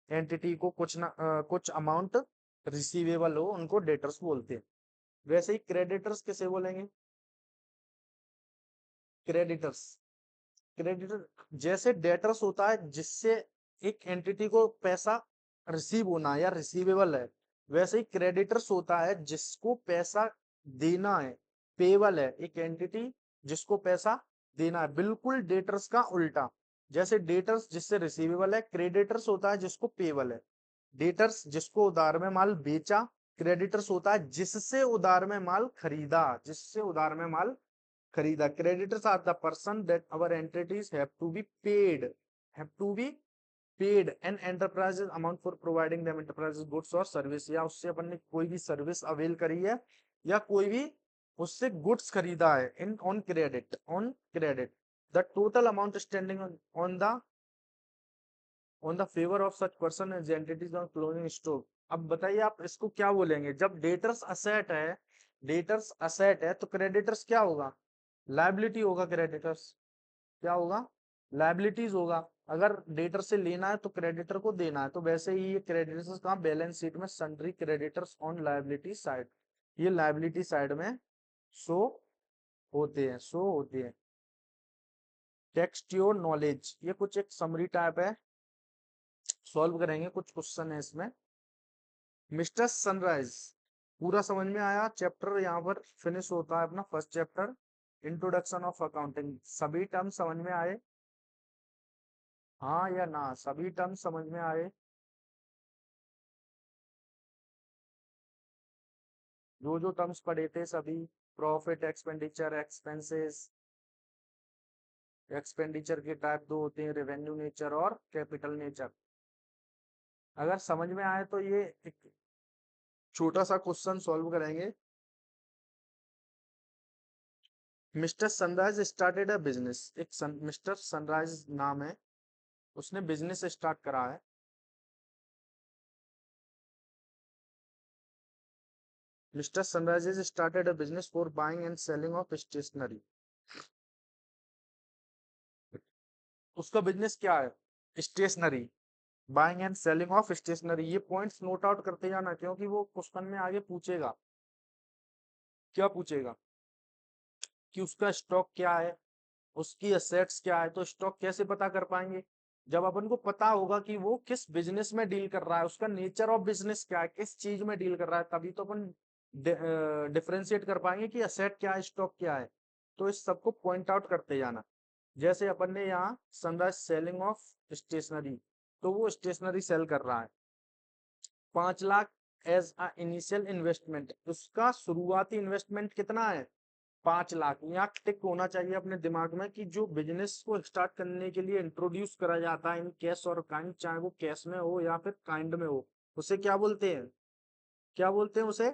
Speaker 1: एंटिटी को कुछ ना कुछ अमाउंट रिसीवेबल हो उनको डेटर्स बोलते हैं। वैसे ही क्रेडिटर्स किसे बोलेंगे? क्रेडिटर्स, क्रेडिटर जैसे डेटर्स होता है जिससे एक एंटिटी को पैसा रिसीव होना है या रिसीवेबल है, वैसे ही क्रेडिटर्स होता है जिसको पैसा देना है, पेबल है, एक एंटिटी जिसको पैसा देना है, बिल्कुल डेटर्स का उल्टा। जैसे डेटर्स जिससे रिसीवेबल है, क्रेडिटर्स होता है जिसको पेबल है। डेटर्स जिसको उधार में माल बेचा, क्रेडिटर्स होता है जिससे उधार में माल खरीदा, जिससे उधार में माल खरीदा। Creditors are the person that our entities have to be paid, have to be paid an enterprises amount for providing them enterprises goods or service, या उससे अपन ने कोई भी सर्विस अवेल करी है या कोई भी उससे गुड्स खरीदा है in on credit, on credit. The total amount standing on the favour of such person as entities on closing stock. अब बताइए आप इसको क्या बोलेंगे? जब डेटर्स असेट है, डेटर्स असेट है तो क्रेडिटर्स क्या होगा? लाइबिलिटी होगा। क्रेडिटर्स क्या होगा? लाइबिलिटीज होगा। अगर डेटर से लेना है तो क्रेडिटर को देना है, तो वैसे ही ये क्रेडिटर्स का बैलेंस शीट में sundry creditors on liability side, ये लाइबिलिटी साइड में शो होते हैं, शो होते हैं। टेक्स्ट योर नॉलेज, ये कुछ एक समरी टाइप है, सॉल्व करेंगे, कुछ क्वेश्चन है इसमें। मिस्टर सनराइज पूरा समझ में आया? चैप्टर यहाँ पर फिनिश होता है अपना first chapter, introduction of accounting. सभी टर्म समझ में आए? हाँ या ना? सभी टर्म समझ में आए? जो जो टर्म्स पढ़े थे सभी, प्रॉफिट, एक्सपेंडिचर, एक्सपेंसेस, एक्सपेंडिचर के टाइप दो होते हैं, रेवेन्यू नेचर और कैपिटल नेचर। अगर समझ में आए तो ये एक छोटा सा क्वेश्चन सॉल्व करेंगे। Mr Sunrise started a business, Mr Sunrise नाम है, उसने बिजनेस स्टार्ट करा है। Mr Sunrise started a business for buying and selling of stationery. उसका बिजनेस क्या है? Stationery, buying and selling of stationery. ये पॉइंट्स नोट आउट करते जाना क्योंकि वो क्वेश्चन में आगे पूछेगा। क्या पूछेगा? कि उसका स्टॉक क्या है, उसकी असेट्स क्या है। तो स्टॉक कैसे पता कर पाएंगे? जब अपन को पता होगा कि वो किस बिजनेस में डील कर रहा है, उसका नेचर ऑफ बिजनेस क्या है, किस चीज में डील कर रहा है, तभी तो अपन डिफरेंशिएट कर पाएंगे कि असेट क्या है, स्टॉक क्या है। तो इस सबको पॉइंट आउट करते जाना। जैसे अपन ने यहाँ सनराइज सेलिंग ऑफ स्टेशनरी, तो वो स्टेशनरी सेल कर रहा है। 5 lakh as a initial investment, उसका शुरुआती इन्वेस्टमेंट कितना है? 5 लाख। यहाँ टिक होना चाहिए अपने दिमाग में कि जो बिजनेस को स्टार्ट करने के लिए इंट्रोड्यूस करा जाता है इन कैश और काइंड, चाहे वो कैश में हो या फिर काइंड में हो, उसे क्या बोलते हैं? क्या बोलते हैं उसे?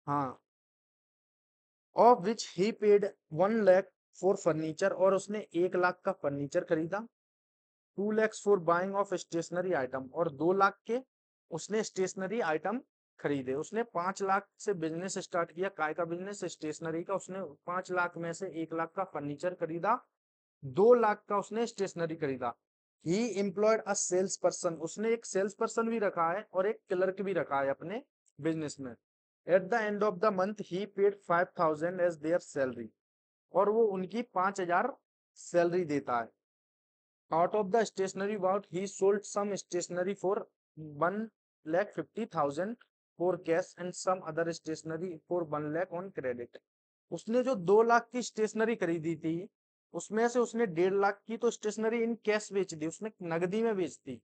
Speaker 1: हाँ, of which he paid 1 lakh for furniture, और उसने 1 लाख का फर्नीचर खरीदा। 2 lakhs for buying of stationery item, और 2 लाख के उसने स्टेशनरी आइटम खरीदे। उसने 5 लाख से बिजनेस स्टार्ट किया, काय का बिजनेस? स्टेशनरी का। उसने 5 लाख में से 1 लाख का फर्नीचर खरीदा, 2 लाख का उसने स्टेशनरी खरीदा। ही एम्प्लॉयड अ सेल्स पर्सन, उसने एक सेल्स पर्सन भी रखा है और एक क्लर्क भी रखा है अपने बिजनेस में। At the end of the month he paid 5,000 as their salary, और वो उनकी 5,000 सैलरी देता है। Out of the stationery bought he sold some stationery for 1,50,000 for cash and some other stationery for 1 lakh on credit. उसने जो 2 लाख की stationery खरीदी थी, उसमें से उसने 1.5 लाख की तो स्टेशनरी इन कैश बेच दी, उसने नगदी में बेच दी,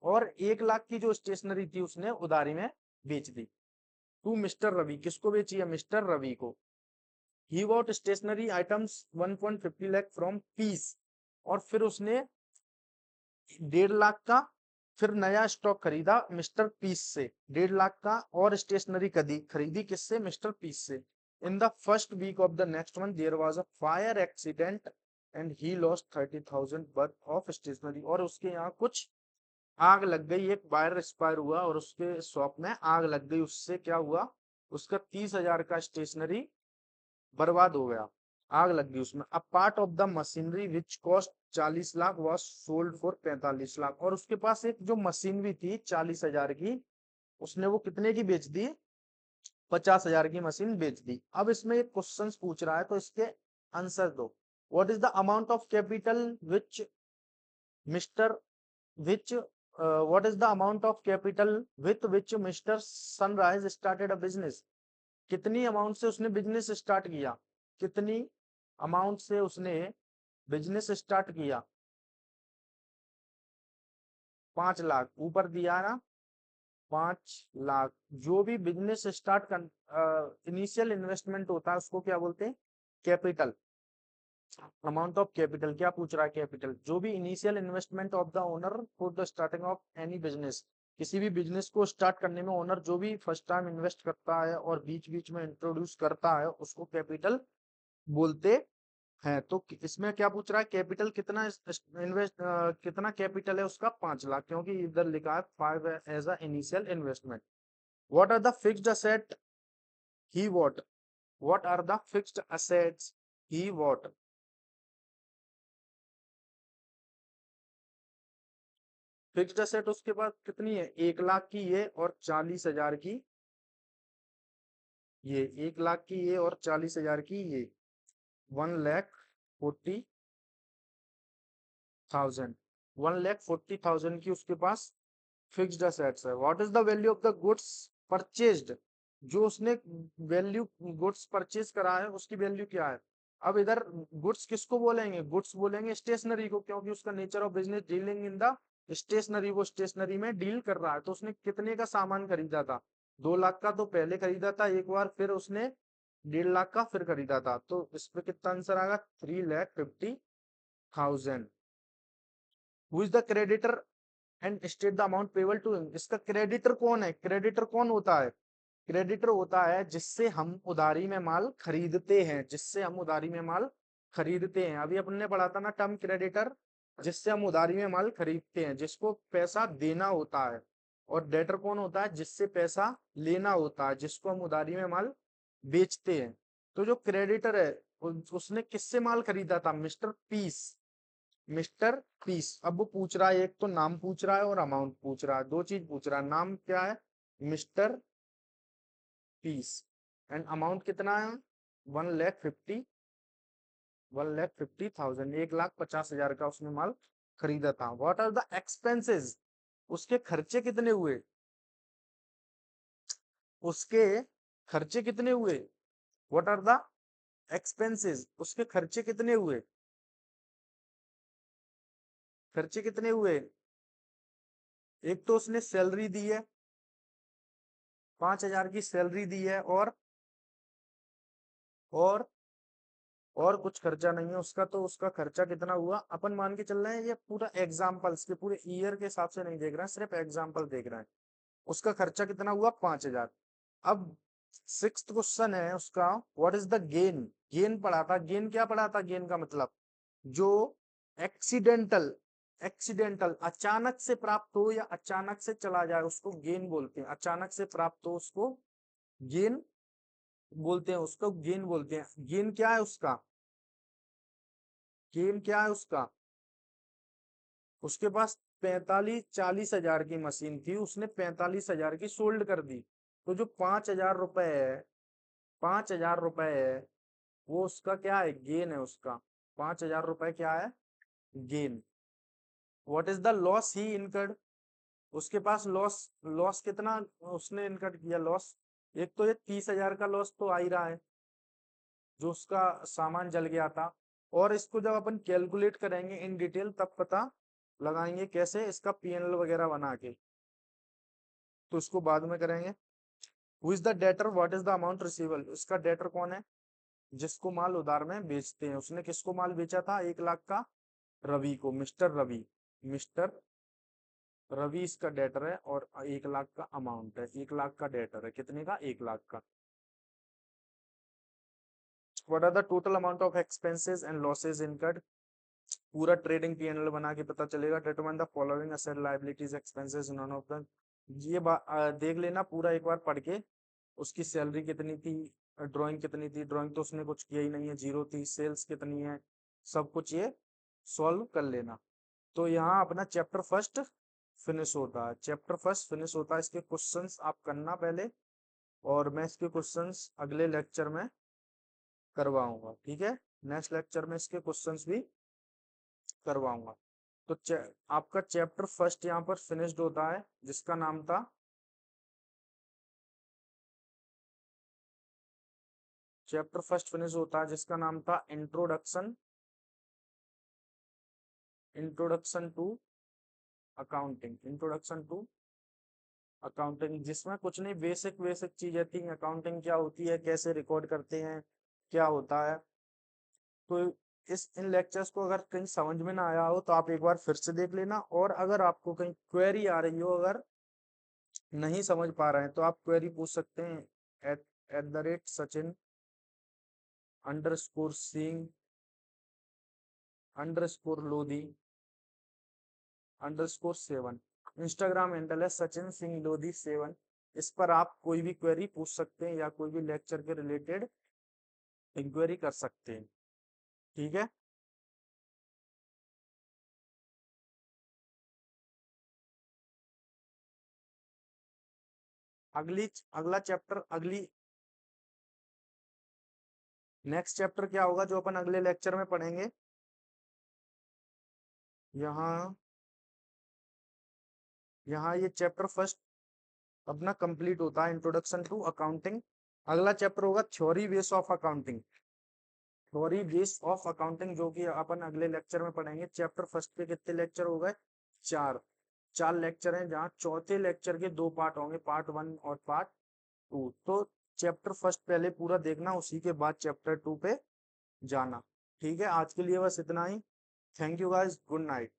Speaker 1: और 1 लाख की जो स्टेशनरी थी उसने उधारी में बेच दी। टू मिस्टर रवि, किसको बेची है? मिस्टर रवि को। He bought stationery items 1.50 lakh from Peace, और फिर उसने 1.5 लाख का फिर नया स्टॉक खरीदा मिस्टर पीस से, 1.5 लाख का, और स्टेशनरी खरीदी किससे? मिस्टर पीस से। In the first week of the next month there was a fire accident and he lost 30,000 worth of stationery, और उसके यहाँ कुछ आग लग गई, एक वायर एक्सपायर हुआ और उसके शॉप में आग लग गई। उससे क्या हुआ? उसका 30,000 का स्टेशनरी बर्बाद हो गया, आग लग गई उसमें। A part of the machinery which cost 40 lakh was sold for 45 lakh, और उसके पास एक जो मशीनरी थी 40,000 की, उसने वो कितने की बेच दी? 50,000 की मशीन बेच दी। अब इसमें एक क्वेश्चन पूछ रहा है तो इसके आंसर दो। What is the amount of capital which mister which what is the amount of capital with which mister Sunrise started a business? कितनी अमाउंट से उसने बिजनेस स्टार्ट किया? कितनी अमाउंट से उसने बिजनेस स्टार्ट किया? 5 लाख ऊपर दिया ना, 5 लाख। जो भी बिजनेस स्टार्ट कर इनिशियल इन्वेस्टमेंट होता है उसको क्या बोलते हैं? कैपिटल। अमाउंट ऑफ कैपिटल क्या पूछ रहा है? कैपिटल। जो भी initial investment of the owner for the starting of any business, किसी भी बिजनेस को स्टार्ट करने में ओनर जो भी फर्स्ट टाइम इन्वेस्ट करता है और बीच बीच में इंट्रोड्यूस करता है उसको कैपिटल बोलते हैं। तो इसमें क्या पूछ रहा है? कैपिटल कितना इन्वेस्ट, कितना कैपिटल है उसका? 5 लाख, क्योंकि इधर लिखा है 5 as a initial investment. What are the fixed asset he what? What are the fixed assets he what? Fixed asset उसके पास कितनी है? 1 लाख की ये और 40,000 की ये। 1 लाख की ये और 40,000 की ये। 1,40,000। 1,40,000 की उसके पास फिक्स्ड असेट्स है। What is the value of the goods purchased? जो उसने वैल्यू गुड्स परचेज करा है उसकी वैल्यू क्या है? अब इधर गुड्स किसको बोलेंगे? गुड्स बोलेंगे स्टेशनरी को, क्योंकि उसका nature of business dealing in the stationery, वो स्टेशनरी में डील कर रहा है। तो उसने कितने का सामान खरीदा था? 2 लाख का तो पहले खरीदा था एक बार, फिर उसने 1.5 लाख का फिर खरीदा था। तो इस पे कितना आंसर आएगा? 3,50,000। Who is the creditor and state the amount payable to him? इसका क्रेडिटर कौन है? क्रेडिटर कौन होता है? क्रेडिटर होता है जिससे हम उधारी में माल खरीदते हैं, जिससे हम उधारी में माल खरीदते हैं। अभी अपन ने पढ़ा था ना टर्म क्रेडिटर, जिससे हम उधारी में माल खरीदते हैं, जिसको पैसा देना होता है। और डेटर कौन होता है? जिससे पैसा लेना होता है, जिसको हम उधारी में माल बेचते हैं। तो जो क्रेडिटर है उसने किससे माल खरीदा था? Mr Peace. Mr Peace. अब वो पूछ रहा है, एक तो नाम पूछ रहा है और अमाउंट पूछ रहा है, दो चीज पूछ रहा है। नाम क्या है? Mister piece. एंड अमाउंट कितना है? 1,50,000। 1,50,000 का उसने माल खरीदा था। What are the expenses? उसके खर्चे कितने हुए? उसके खर्चे कितने हुए? What are the expenses? उसके खर्चे कितने हुए? खर्चे कितने हुए? एक तो उसने सैलरी दी है, 5,000 की सैलरी दी है, और और कुछ खर्चा नहीं है उसका। तो उसका खर्चा कितना हुआ? अपन मान के चल रहे हैं ये पूरा एग्जाम्पल्स के पूरे ईयर के हिसाब से नहीं देख रहे हैं, सिर्फ एग्जाम्पल देख रहे हैं। उसका खर्चा कितना हुआ? 5,000। अब सिक्स्थ क्वेश्चन है उसका, what is the gain? Gain पढ़ा था। गेन क्या पढ़ा था? गेन का मतलब जो एक्सीडेंटल, एक्सीडेंटल अचानक से प्राप्त हो या अचानक से चला जाए उसको गेन बोलते हैं। अचानक से प्राप्त हो उसको गेन बोलते हैं, उसको गेन बोलते हैं। गेन क्या है उसका? गेन क्या है उसका? उसके पास 45-40 हजार की मशीन थी, उसने 45,000 की सोल्ड कर दी। तो जो 5,000 रुपए है, 5,000 रुपए है, वो उसका क्या है? गेन है उसका। 5,000 रुपए क्या है? Gain. What is the loss he incurred? उसके पास लॉस, लॉस कितना उसने इनकर्ड किया? लॉस एक तो ये 30,000 का लॉस तो आ ही रहा है, जो उसका सामान जल गया था। और इसको जब अपन कैलकुलेट करेंगे इन डिटेल तब पता लगाएंगे कैसे, इसका पीएनएल वगैरह बना के। तो इसको बाद में करेंगे। Who is the debtor? What is the amount receivable? इसका डेटर कौन है? जिसको माल उधार में बेचते हैं। उसने किसको माल बेचा था 1 लाख का? रवि को, मिस्टर रवि। मिस्टर रवि इसका डेटर है और 1 लाख का अमाउंट है। 1 लाख का डेटर है, कितने का? 1 लाख का। What are the total amount of expenses and losses incurred? पूरा ट्रेडिंग पीएनएल बना के पता चलेगा। Determine the following asset liabilities expenses none of the. ये देख लेना पूरा एक बार पढ़ के। उसकी सैलरी कितनी थी? ड्राइंग कितनी थी? ड्राइंग तो उसने कुछ किया ही नहीं है, जीरो थी। सेल्स कितनी है? सब कुछ ये सॉल्व कर लेना। तो यहाँ अपना चैप्टर फर्स्ट फिनिश होता है, चैप्टर फर्स्ट फिनिश होता है। इसके क्वेश्चंस आप करना पहले, और मैं इसके क्वेश्चंस अगले लेक्चर में करवाऊंगा, ठीक है। नेक्स्ट लेक्चर में इसके क्वेश्चंस भी करवाऊंगा। तो आपका चैप्टर फर्स्ट यहाँ पर फिनिश्ड होता है, जिसका नाम था, चैप्टर फर्स्ट फिनिश होता है जिसका नाम था introduction, introduction to accounting, introduction to accounting, जिसमें कुछ नहीं, बेसिक बेसिक चीजें थी, अकाउंटिंग क्या होती है, कैसे रिकॉर्ड करते हैं, क्या होता है। तो इस इन लेक्चर्स को अगर कहीं समझ में ना आया हो तो आप एक बार फिर से देख लेना, और अगर आपको कहीं क्वेरी आ रही हो, अगर नहीं समझ पा रहे हैं, तो आप क्वेरी पूछ सकते हैं at the rate Sachin _Singh _Lodhi _7, Instagram handle है सचिन सिंह लोधी 7। इस पर आप कोई भी क्वेरी पूछ सकते हैं, या कोई भी लेक्चर के रिलेटेड इंक्वायरी कर सकते हैं, ठीक है। अगला चैप्टर, अगली नेक्स्ट चैप्टर क्या होगा जो अपन अगले लेक्चर में पढ़ेंगे, यहाँ यहाँ ये चैप्टर फर्स्ट अपना कंप्लीट होता है, इंट्रोडक्शन टू अकाउंटिंग। अगला चैप्टर होगा theory base of accounting, theory base of accounting, जो कि अपन अगले लेक्चर में पढ़ेंगे। चैप्टर फर्स्ट के कितने लेक्चर हो गए, चार, चार लेक्चर हैं, जहाँ चौथे लेक्चर के दो पार्ट होंगे, पार्ट 1 और पार्ट 2। तो चैप्टर फर्स्ट पहले पूरा देखना, उसी के बाद चैप्टर 2 पे जाना, ठीक है। आज के लिए बस इतना ही। Thank you guys, good night.